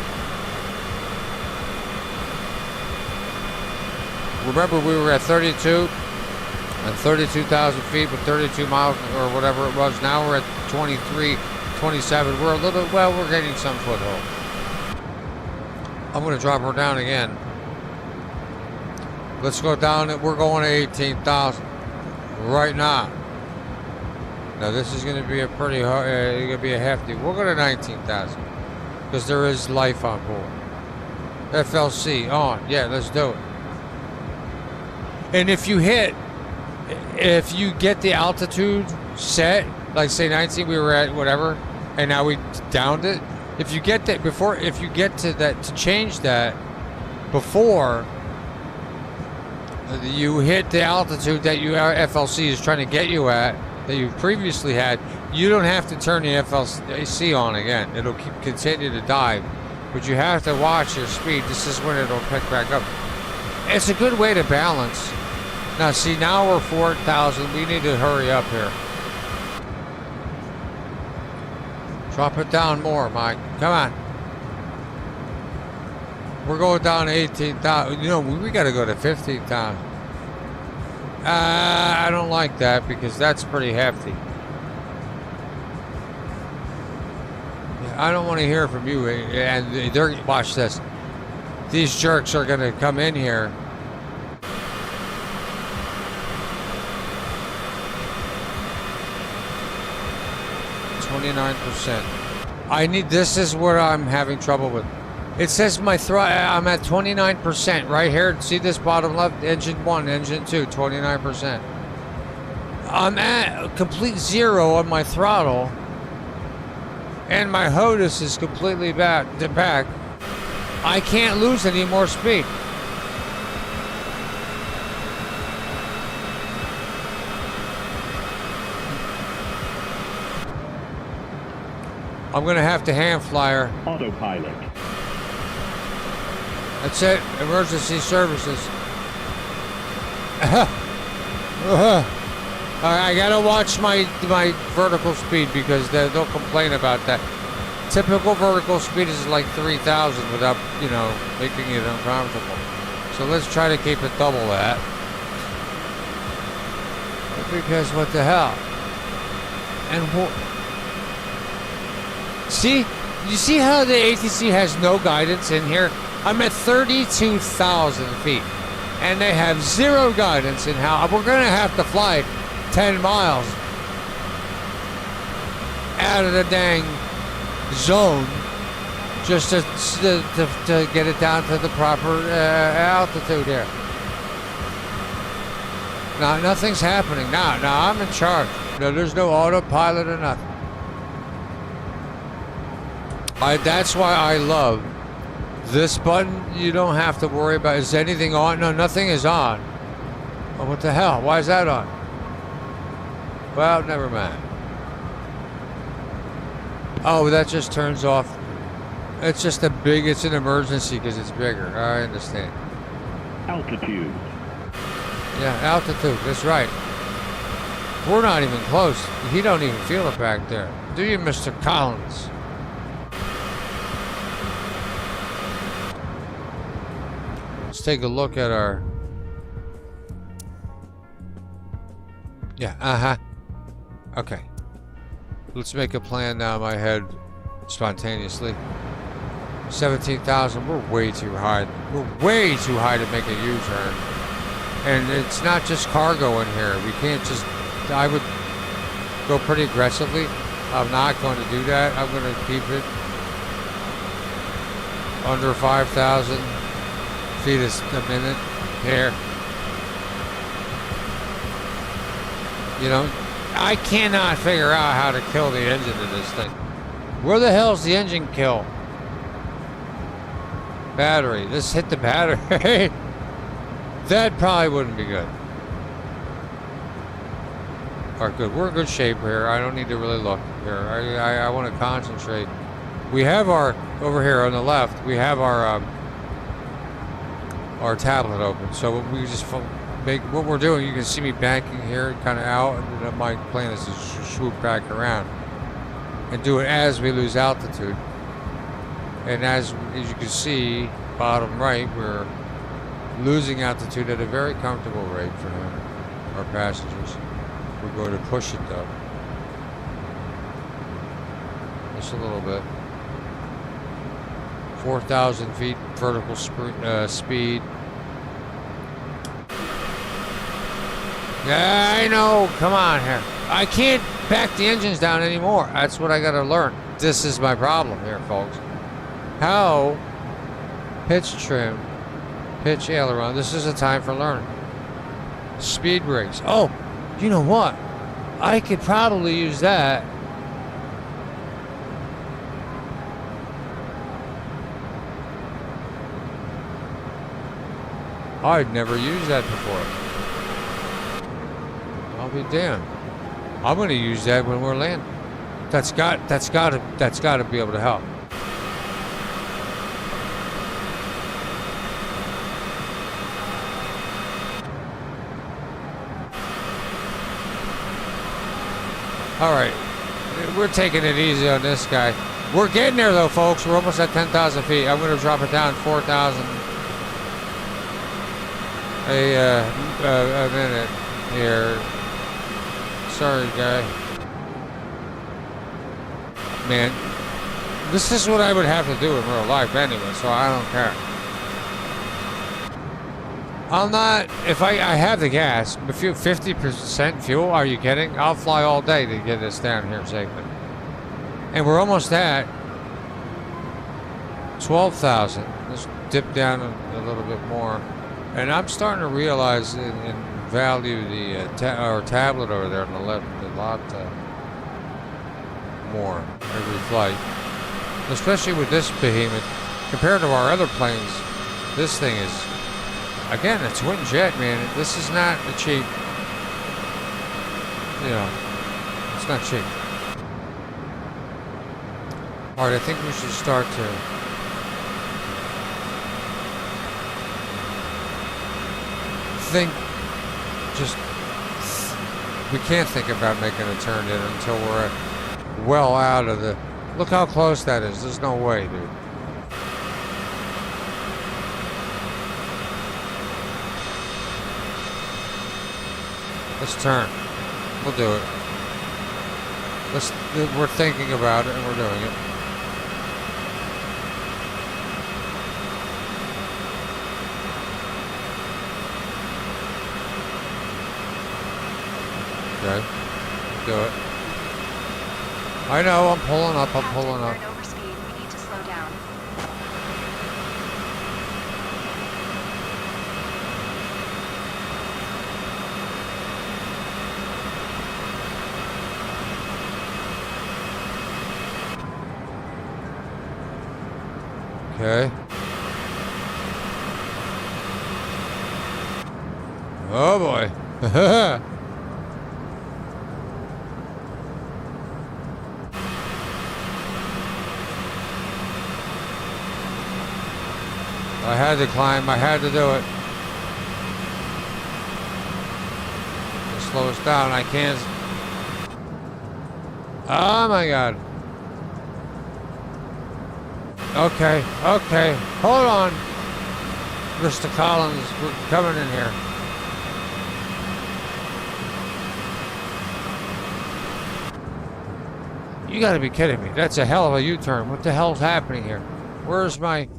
Remember, we were at 32 and 32,000 feet with 32 miles or whatever it was. Now we're at 23, 27. We're a little, well, we're getting some foothold. I'm going to drop her down again. Let's go down. We're going to 18,000 right now. Now this is going to be a pretty hard, going to be a hefty. We'll go to 19,000 because there is life on board. FLC on. Yeah, let's do it. And if you get the altitude set, like say 19, we were at whatever, and now we downed it. If you get that if you get to that, to change that before you hit the altitude that FLC is trying to get you at, that you previously had, you don't have to turn the FLC on again. It'll continue to dive, but you have to watch your speed. This is when it'll pick back up. It's a good way to balance. Now see, now we're 4,000. We need to hurry up here. Drop it down more, Mike. Come on. We're going down to 18,000. You know, we got to go to 15,000. I don't like that because that's pretty hefty. I don't want to hear from you. And watch this. These jerks are going to come in here. This is what I'm having trouble with. It says I'm at 29% right here. See this bottom left? Engine 1, engine 2, 29%. I'm at complete zero on my throttle. And my HOTUS is completely back. I can't lose any more speed. I'm gonna have to hand flyer.
Autopilot.
That's it. Emergency services. I gotta watch my vertical speed because they'll complain about that. Typical vertical speed is like 3,000 without, you know, making it uncomfortable. So let's try to keep it double that. Because what the hell? And see, you see how the ATC has no guidance in here? I'm at 32,000 feet, and they have zero guidance in how we're gonna have to fly 10 miles out of the dang zone just to get it down to the proper altitude here. Now, nothing's happening. Now I'm in charge. No, there's no autopilot or nothing. That's why I love this button. You don't have to worry about, is anything on? No, nothing is on. Oh, what the hell? Why is that on? Well, never mind. Oh, that just turns off. It's just it's an emergency because it's bigger. I understand.
Altitude.
Yeah, altitude, that's right. We're not even close. He don't even feel it back there. Do you, Mr. Collins? Let's take a look at our... Yeah, okay. Let's make a plan now in my head spontaneously. 17,000, we're way too high. We're way too high to make a U-turn. And it's not just cargo in here. We can't just... I would go pretty aggressively. I'm not going to do that. I'm going to keep it under 5,000 feet a minute here. You know, I cannot figure out how to kill the engine of this thing. Where the hell's the engine kill? Battery. Let's hit the battery. That probably wouldn't be good. Alright, good. We're in good shape here. I don't need to really look here. I want to concentrate. We have our, over here on the left, we have our tablet open. So we just make, what we're doing, you can see me banking here, kind of out, and then my plan is to swoop back around and do it as we lose altitude. And as you can see, bottom right, we're losing altitude at a very comfortable rate for him, our passengers. We're going to push it though. Just a little bit. 4,000 feet vertical speed. Yeah, I know. Come on here. I can't back the engines down anymore. That's what I got to learn. This is my problem here, folks. How pitch trim, pitch aileron. This is a time for learning. Speed brakes. Oh, you know what? I could probably use that. I'd never used that before. I'll be damned. I'm going to use that when we're landing. That's got to be able to help. All right, we're taking it easy on this guy. We're getting there though, folks. We're almost at 10,000 feet. I'm going to drop it down 4,000 a minute here. Sorry, guy. Man, this is what I would have to do in real life anyway, so I don't care. I'll not, if I have the gas, 50% fuel, are you kidding? I'll fly all day to get this down here safely. And we're almost at 12,000. Let's dip down a little bit more. And I'm starting to realize and value our tablet over there on the left a lot more every flight. Especially with this behemoth. Compared to our other planes, this thing is, again, a twin jet, man. This is not a cheap, you know, it's not cheap. All right, I think we should start to think, just We can't think about making a turn in until we're well out of the... Look how close that is. There's no way, dude. Let's turn. We'll do it. We're thinking about it and we're doing it. Okay. Do it. I know, I'm pulling up, I'm pulling up.
We're at overspeed. We need to slow down.
Okay. Oh boy. I had to climb, I had to do it. To slow us down, I can't. Oh my god. Okay, okay, hold on. Mr. Collins, we're coming in here. You gotta be kidding me. That's a hell of a U-turn. What the hell's happening here? Where's my...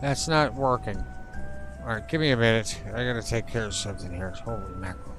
that's not working. Alright, give me a minute. I gotta take care of something here. Holy mackerel.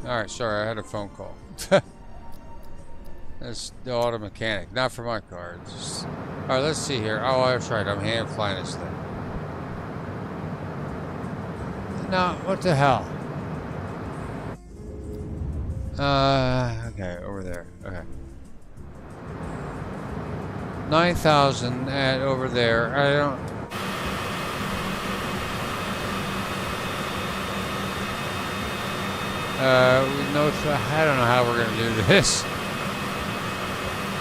Alright, sorry, I had a phone call. That's the auto mechanic, not for my car. Alright, let's see here. Oh, that's right, I'm hand flying this thing. No, what the hell? Okay, over there. Okay. 9,000 at over there. I don't... no, I don't know how we're gonna do this.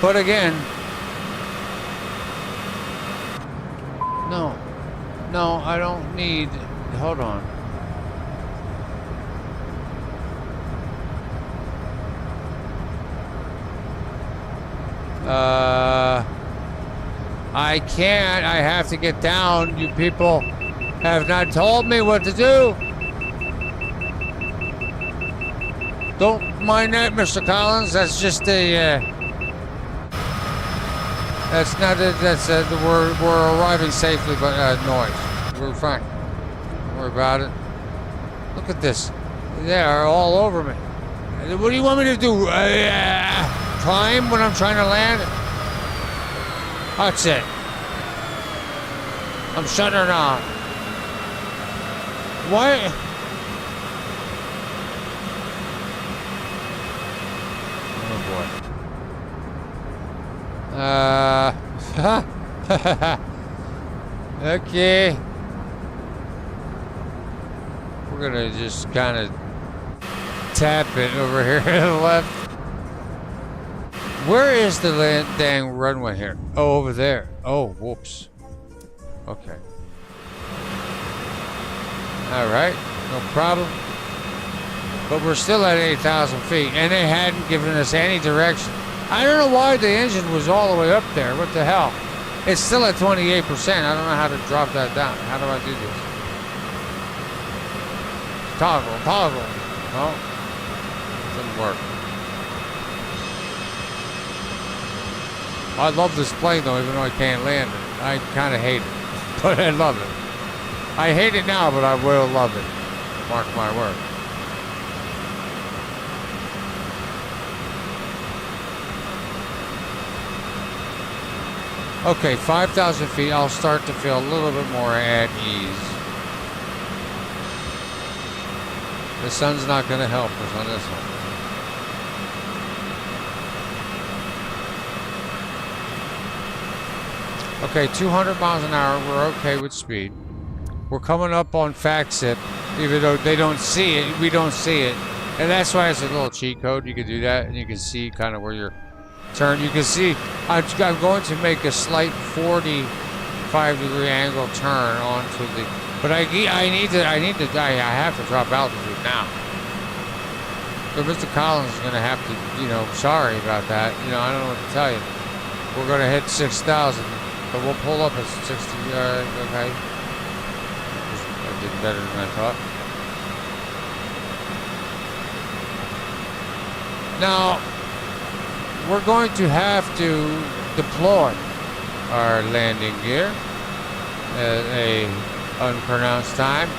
But again, no, I don't need. Hold on. I can't. I have to get down. You people have not told me what to do. Don't mind that, Mr. Collins. That's just a. That's not it. That's we're arriving safely, but noise. We're fine. Don't worry about it. Look at this. They're all over me. What do you want me to do? Climb when I'm trying to land? That's it. I'm shutting it on. What? Okay. We're gonna just kind of tap it over here to the left. Where is the dang runway here? Oh, over there. Oh, whoops. Okay. All right, no problem. But we're still at 8,000 feet, and they hadn't given us any direction. I don't know why the engine was all the way up there. What the hell? It's still at 28%. I don't know how to drop that down. How do I do this? Toggle. No, didn't work. I love this plane though, even though I can't land it. I kind of hate it, but I love it. I hate it now, but I will love it. Mark my word. Okay, 5,000 feet, I'll start to feel a little bit more at ease. The sun's not going to help us on this one. Okay, 200 miles an hour, we're okay with speed. We're coming up on FactSip, even though they don't see it, we don't see it. And that's why it's a little cheat code, you can do that, and you can see kind of where you're turn. You can see I'm going to make a slight 45-degree angle turn onto the. But I have to drop altitude now. So Mr. Collins is going to have to, sorry about that. I don't know what to tell you. We're going to hit 6,000, but we'll pull up at 60. Okay. I did better than I thought. Now. We're going to have to deploy our landing gear at a unpronounced time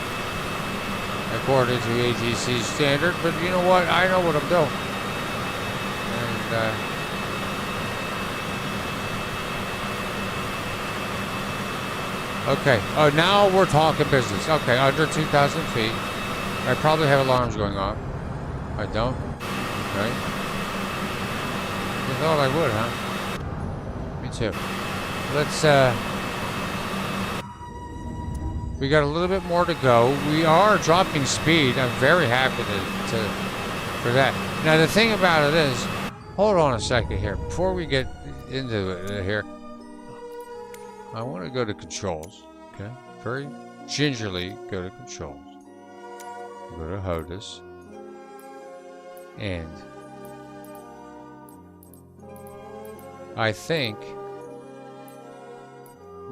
according to ATC standard, but you know what? I know what I'm doing. And okay. Oh, now we're talking business. Okay, under 2,000 feet. I probably have alarms going off. I don't. Right. I thought I would, huh? Me too. Let's, we got a little bit more to go. We are dropping speed. I'm very happy for that. Now, the thing about it is, hold on a second here. Before we get into it here, I want to go to controls. Okay? Very gingerly go to controls. Go to HOTUS. And I think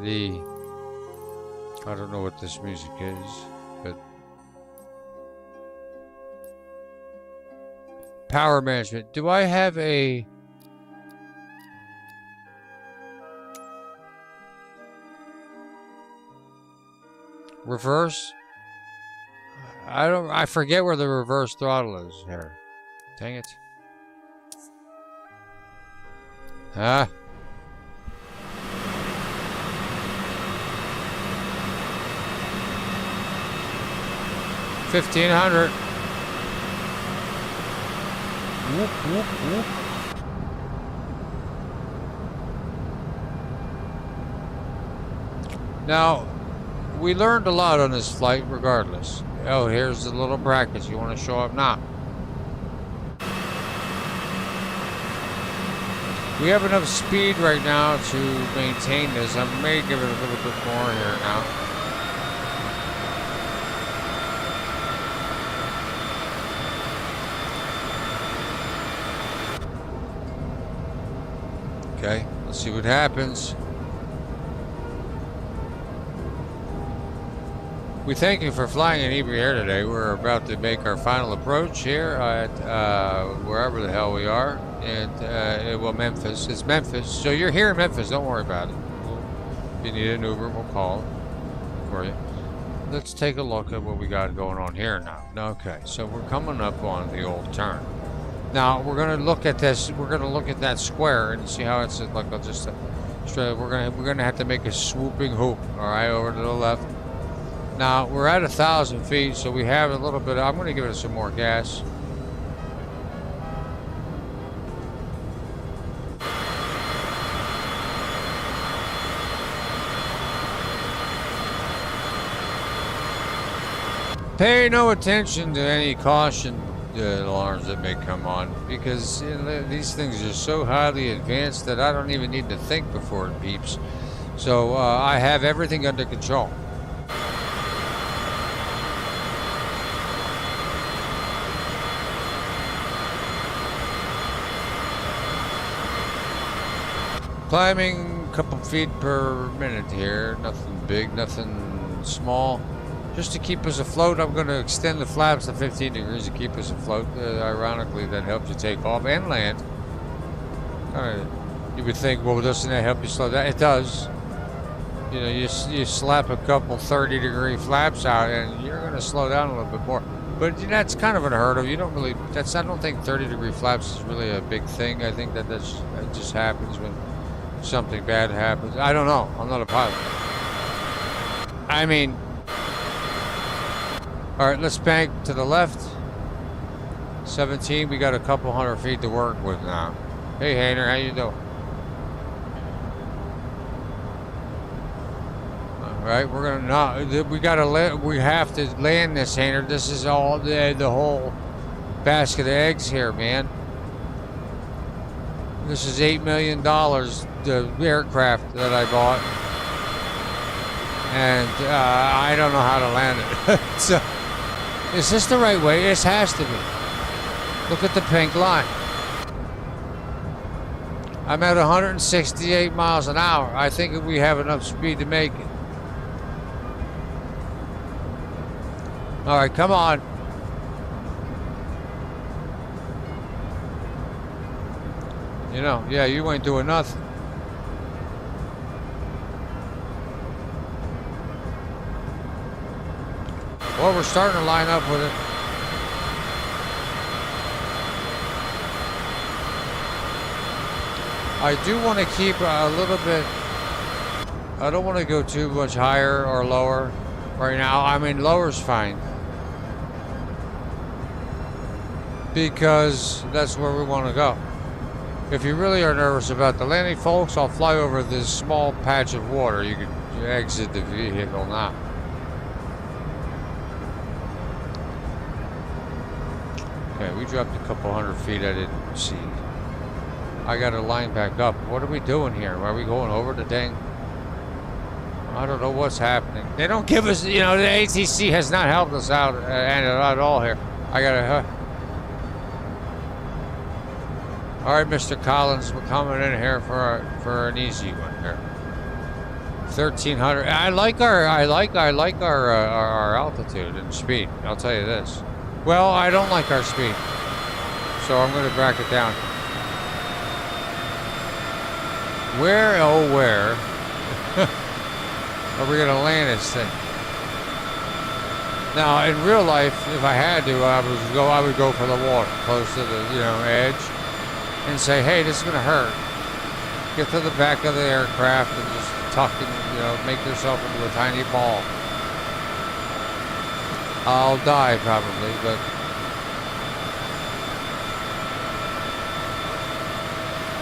I don't know what this music is, but power management. Do I have a reverse? I forget where the reverse throttle is here. Dang it. Huh? $1,500. Whoop, whoop, whoop. Now, we learned a lot on this flight regardless. Oh, here's the little brackets. You want to show up now? We have enough speed right now to maintain this. I may give it a little bit more here now. Okay, let's see what happens. We thank you for flying in Ebre Air today. We're about to make our final approach here at wherever the hell we are. And, well, Memphis. It's Memphis. So you're here in Memphis. Don't worry about it. If you need an Uber, we'll call for you. Let's take a look at what we got going on here now. Okay, so we're coming up on the old turn. Now, we're going to look at this. We're going to look at that square and see how it's like. I'll just we're going to have to make a swooping hoop. All right, over to the left. Now, we're at 1,000 feet, so we have a little bit. I'm going to give it some more gas. Pay no attention to any caution alarms that may come on, because these things are so highly advanced that I don't even need to think before it beeps. So I have everything under control. Climbing a couple feet per minute here. Nothing big, nothing small. Just to keep us afloat, I'm going to extend the flaps to 15 degrees to keep us afloat. Ironically, that helps you take off and land. You would think, well, doesn't that help you slow down? It does. You know, you slap a couple 30-degree flaps out, and you're going to slow down a little bit more. But you know, that's kind of unheard of. You don't really. I don't think 30-degree flaps is really a big thing. I think that just happens when something bad happens. I don't know. I'm not a pilot. I mean. All right, let's bank to the left. 17, we got a couple hundred feet to work with now. Hey, Hayner, how you doing? All right, we're gonna we have to land this, Hayner. This is all the whole basket of eggs here, man. This is $8 million, the aircraft that I bought, and I don't know how to land it. So. Is this the right way? This has to be. Look at the pink line. I'm at 168 miles an hour. I think we have enough speed to make it. All right, come on. You know, yeah, you ain't doing nothing. Well, we're starting to line up with it. I do want to keep a little bit. I don't want to go too much higher or lower right now. I mean, lower's fine, because that's where we want to go. If you really are nervous about the landing, folks, I'll fly over this small patch of water. You can exit the vehicle now. Okay, we dropped a couple hundred feet. I didn't see. I got to line back up. What are we doing here? Are we going over the dang? I don't know what's happening. They don't give us, you know, the ATC has not helped us out at all here. I got to... All right, Mr. Collins, we're coming in here for an easy one here. 1,300. I like our altitude and speed. I'll tell you this. Well, I don't like our speed, so I'm going to back it down. Where, oh where, are we going to land this thing? Now, in real life, if I had to, I would go for the water, close to the, edge, and say, hey, this is gonna hurt. Get to the back of the aircraft and just tuck and, make yourself into a tiny ball. I'll die probably, but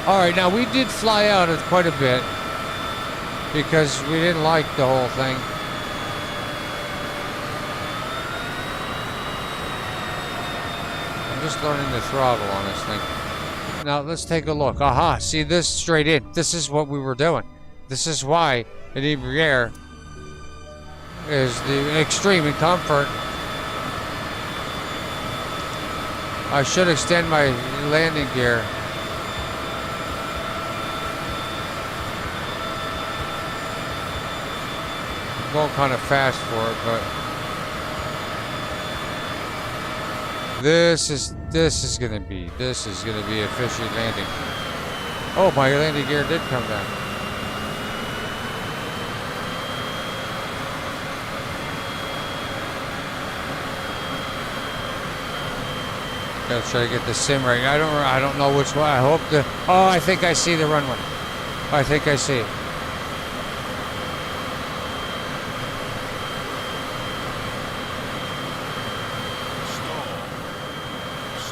all right. Now we did fly out of quite a bit because we didn't like the whole thing. I'm just learning the throttle on this thing. Now let's take a look. Aha, see this straight in. This is what we were doing. This is why an Embraer is the extreme in comfort. I should extend my landing gear. I'm going kind of fast for it, but this is gonna be a fishy landing. Oh, my landing gear did come down. Gotta try to get the sim right. I don't know which one. I hope the. Oh, I think I see the runway. I think I see it.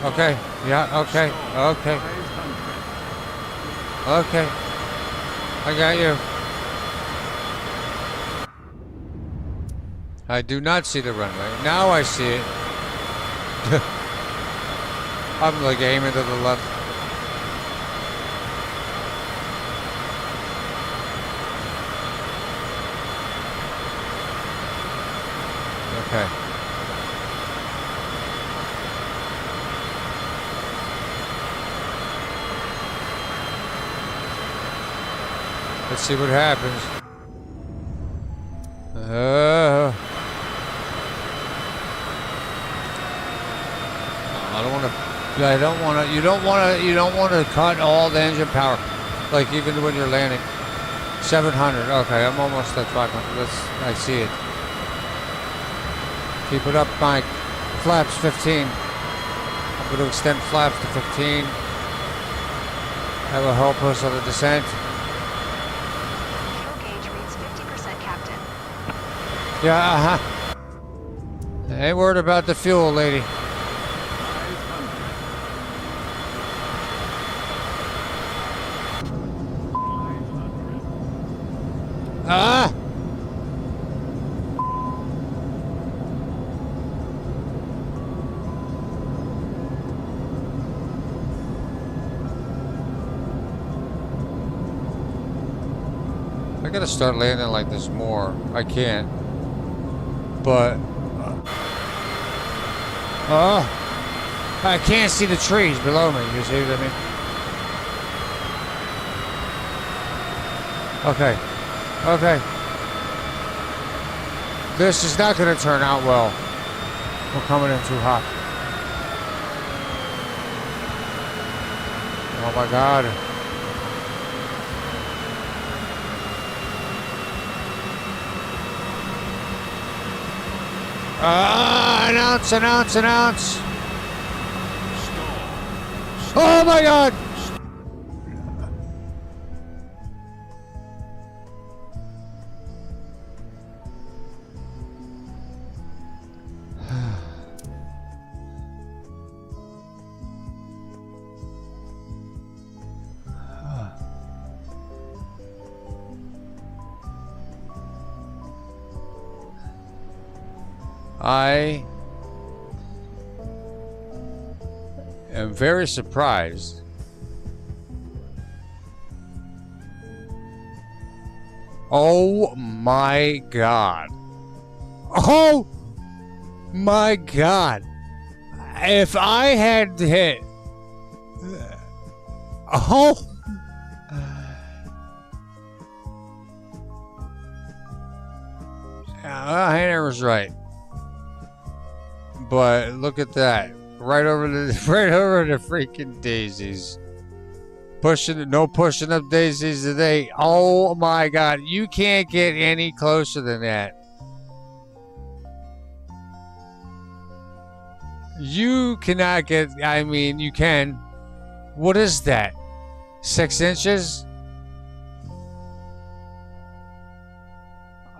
Okay. Yeah. Okay. Okay. Okay. I got you. I do not see the runway. Now I see it. I'm like aiming to the left. Okay. Let's see what happens. You don't want to cut all the engine power. Like even when you're landing. 700. Okay, I'm almost at 500. I see it. Keep it up, Mike. Flaps 15. I'm going to extend flaps to 15. That will help us on the descent.
Fuel gauge reads 50%, Captain.
Yeah, Ain't worried about the fuel, lady. Ah! I gotta start landing like this more. I can't. But... I can't see the trees below me. You see what I mean? Okay. Okay. This is not going to turn out well. We're coming in too hot. Oh my God. Announce, announce, announce. Oh my God. I am very surprised. Oh my God. Oh my God. If I had hit. Oh. Hannah was right. But look at that. Right over the freaking daisies. No pushing up daisies today. Oh my God. You can't get any closer than that. You cannot get, I mean, you can. What is that? 6 inches?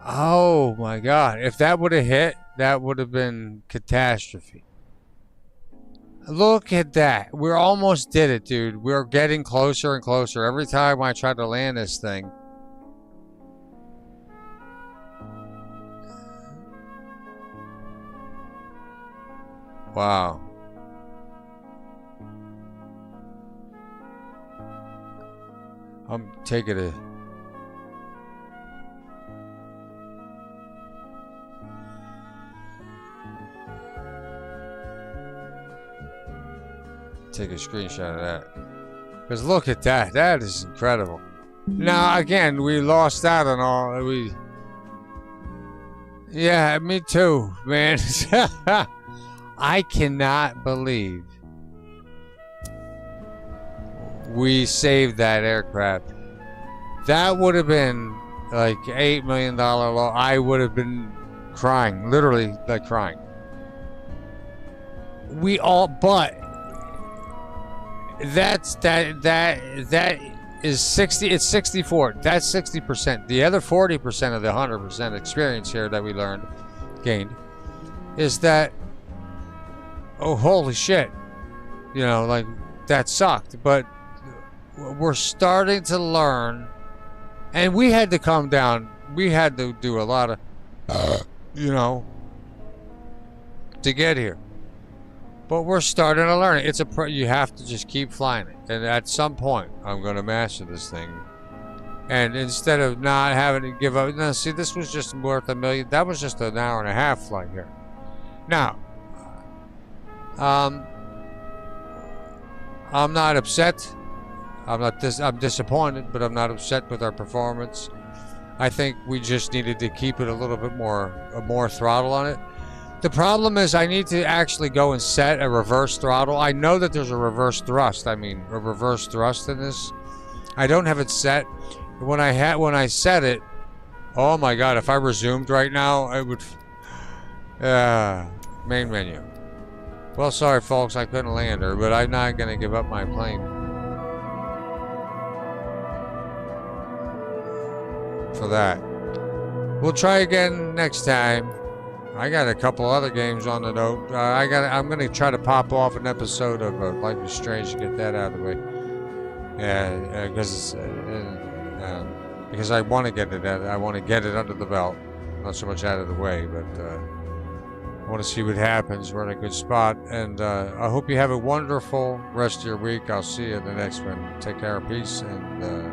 Oh my God. If that would have hit, that would have been catastrophe. Look at that. We almost did it, dude. We're getting closer and closer. Every time I try to land this thing. Wow. I'm taking a... Take a screenshot of that. Because look at that. That is incredible. Now, again, we lost out on all... Yeah, me too, man. I cannot believe we saved that aircraft. That would have been like $8 million loss. I would have been crying, literally like crying. But that is 60. It's 64. That's 60%. The other 40% of the 100% experience here that we gained, is that, oh holy shit, you know, like that sucked. But we're starting to learn, and we had to calm down. We had to do a lot of, you know, to get here. But we're starting to learn it. You have to just keep flying it, and at some point, I'm going to master this thing. And instead of not having to give up, now see, this was just worth $1 million. That was just an hour and a half flight here. Now, I'm not upset. I'm disappointed, but I'm not upset with our performance. I think we just needed to keep it a little bit more throttle on it. The problem is I need to actually go and set a reverse throttle. I know that there's a reverse thrust. I mean, a reverse thrust in this. I don't have it set. When I set it, oh my God! If I resumed right now, it would. Main menu. Well, sorry folks, I couldn't land her, but I'm not gonna give up my plane for that. We'll try again next time. I got a couple other games on the note. I'm gonna try to pop off an episode of Life is Strange to get that out of the way. Yeah, because I want to get it. I want to get it under the belt, not so much out of the way, but I want to see what happens. We're in a good spot, and I hope you have a wonderful rest of your week. I'll see you in the next one. Take care, peace, and.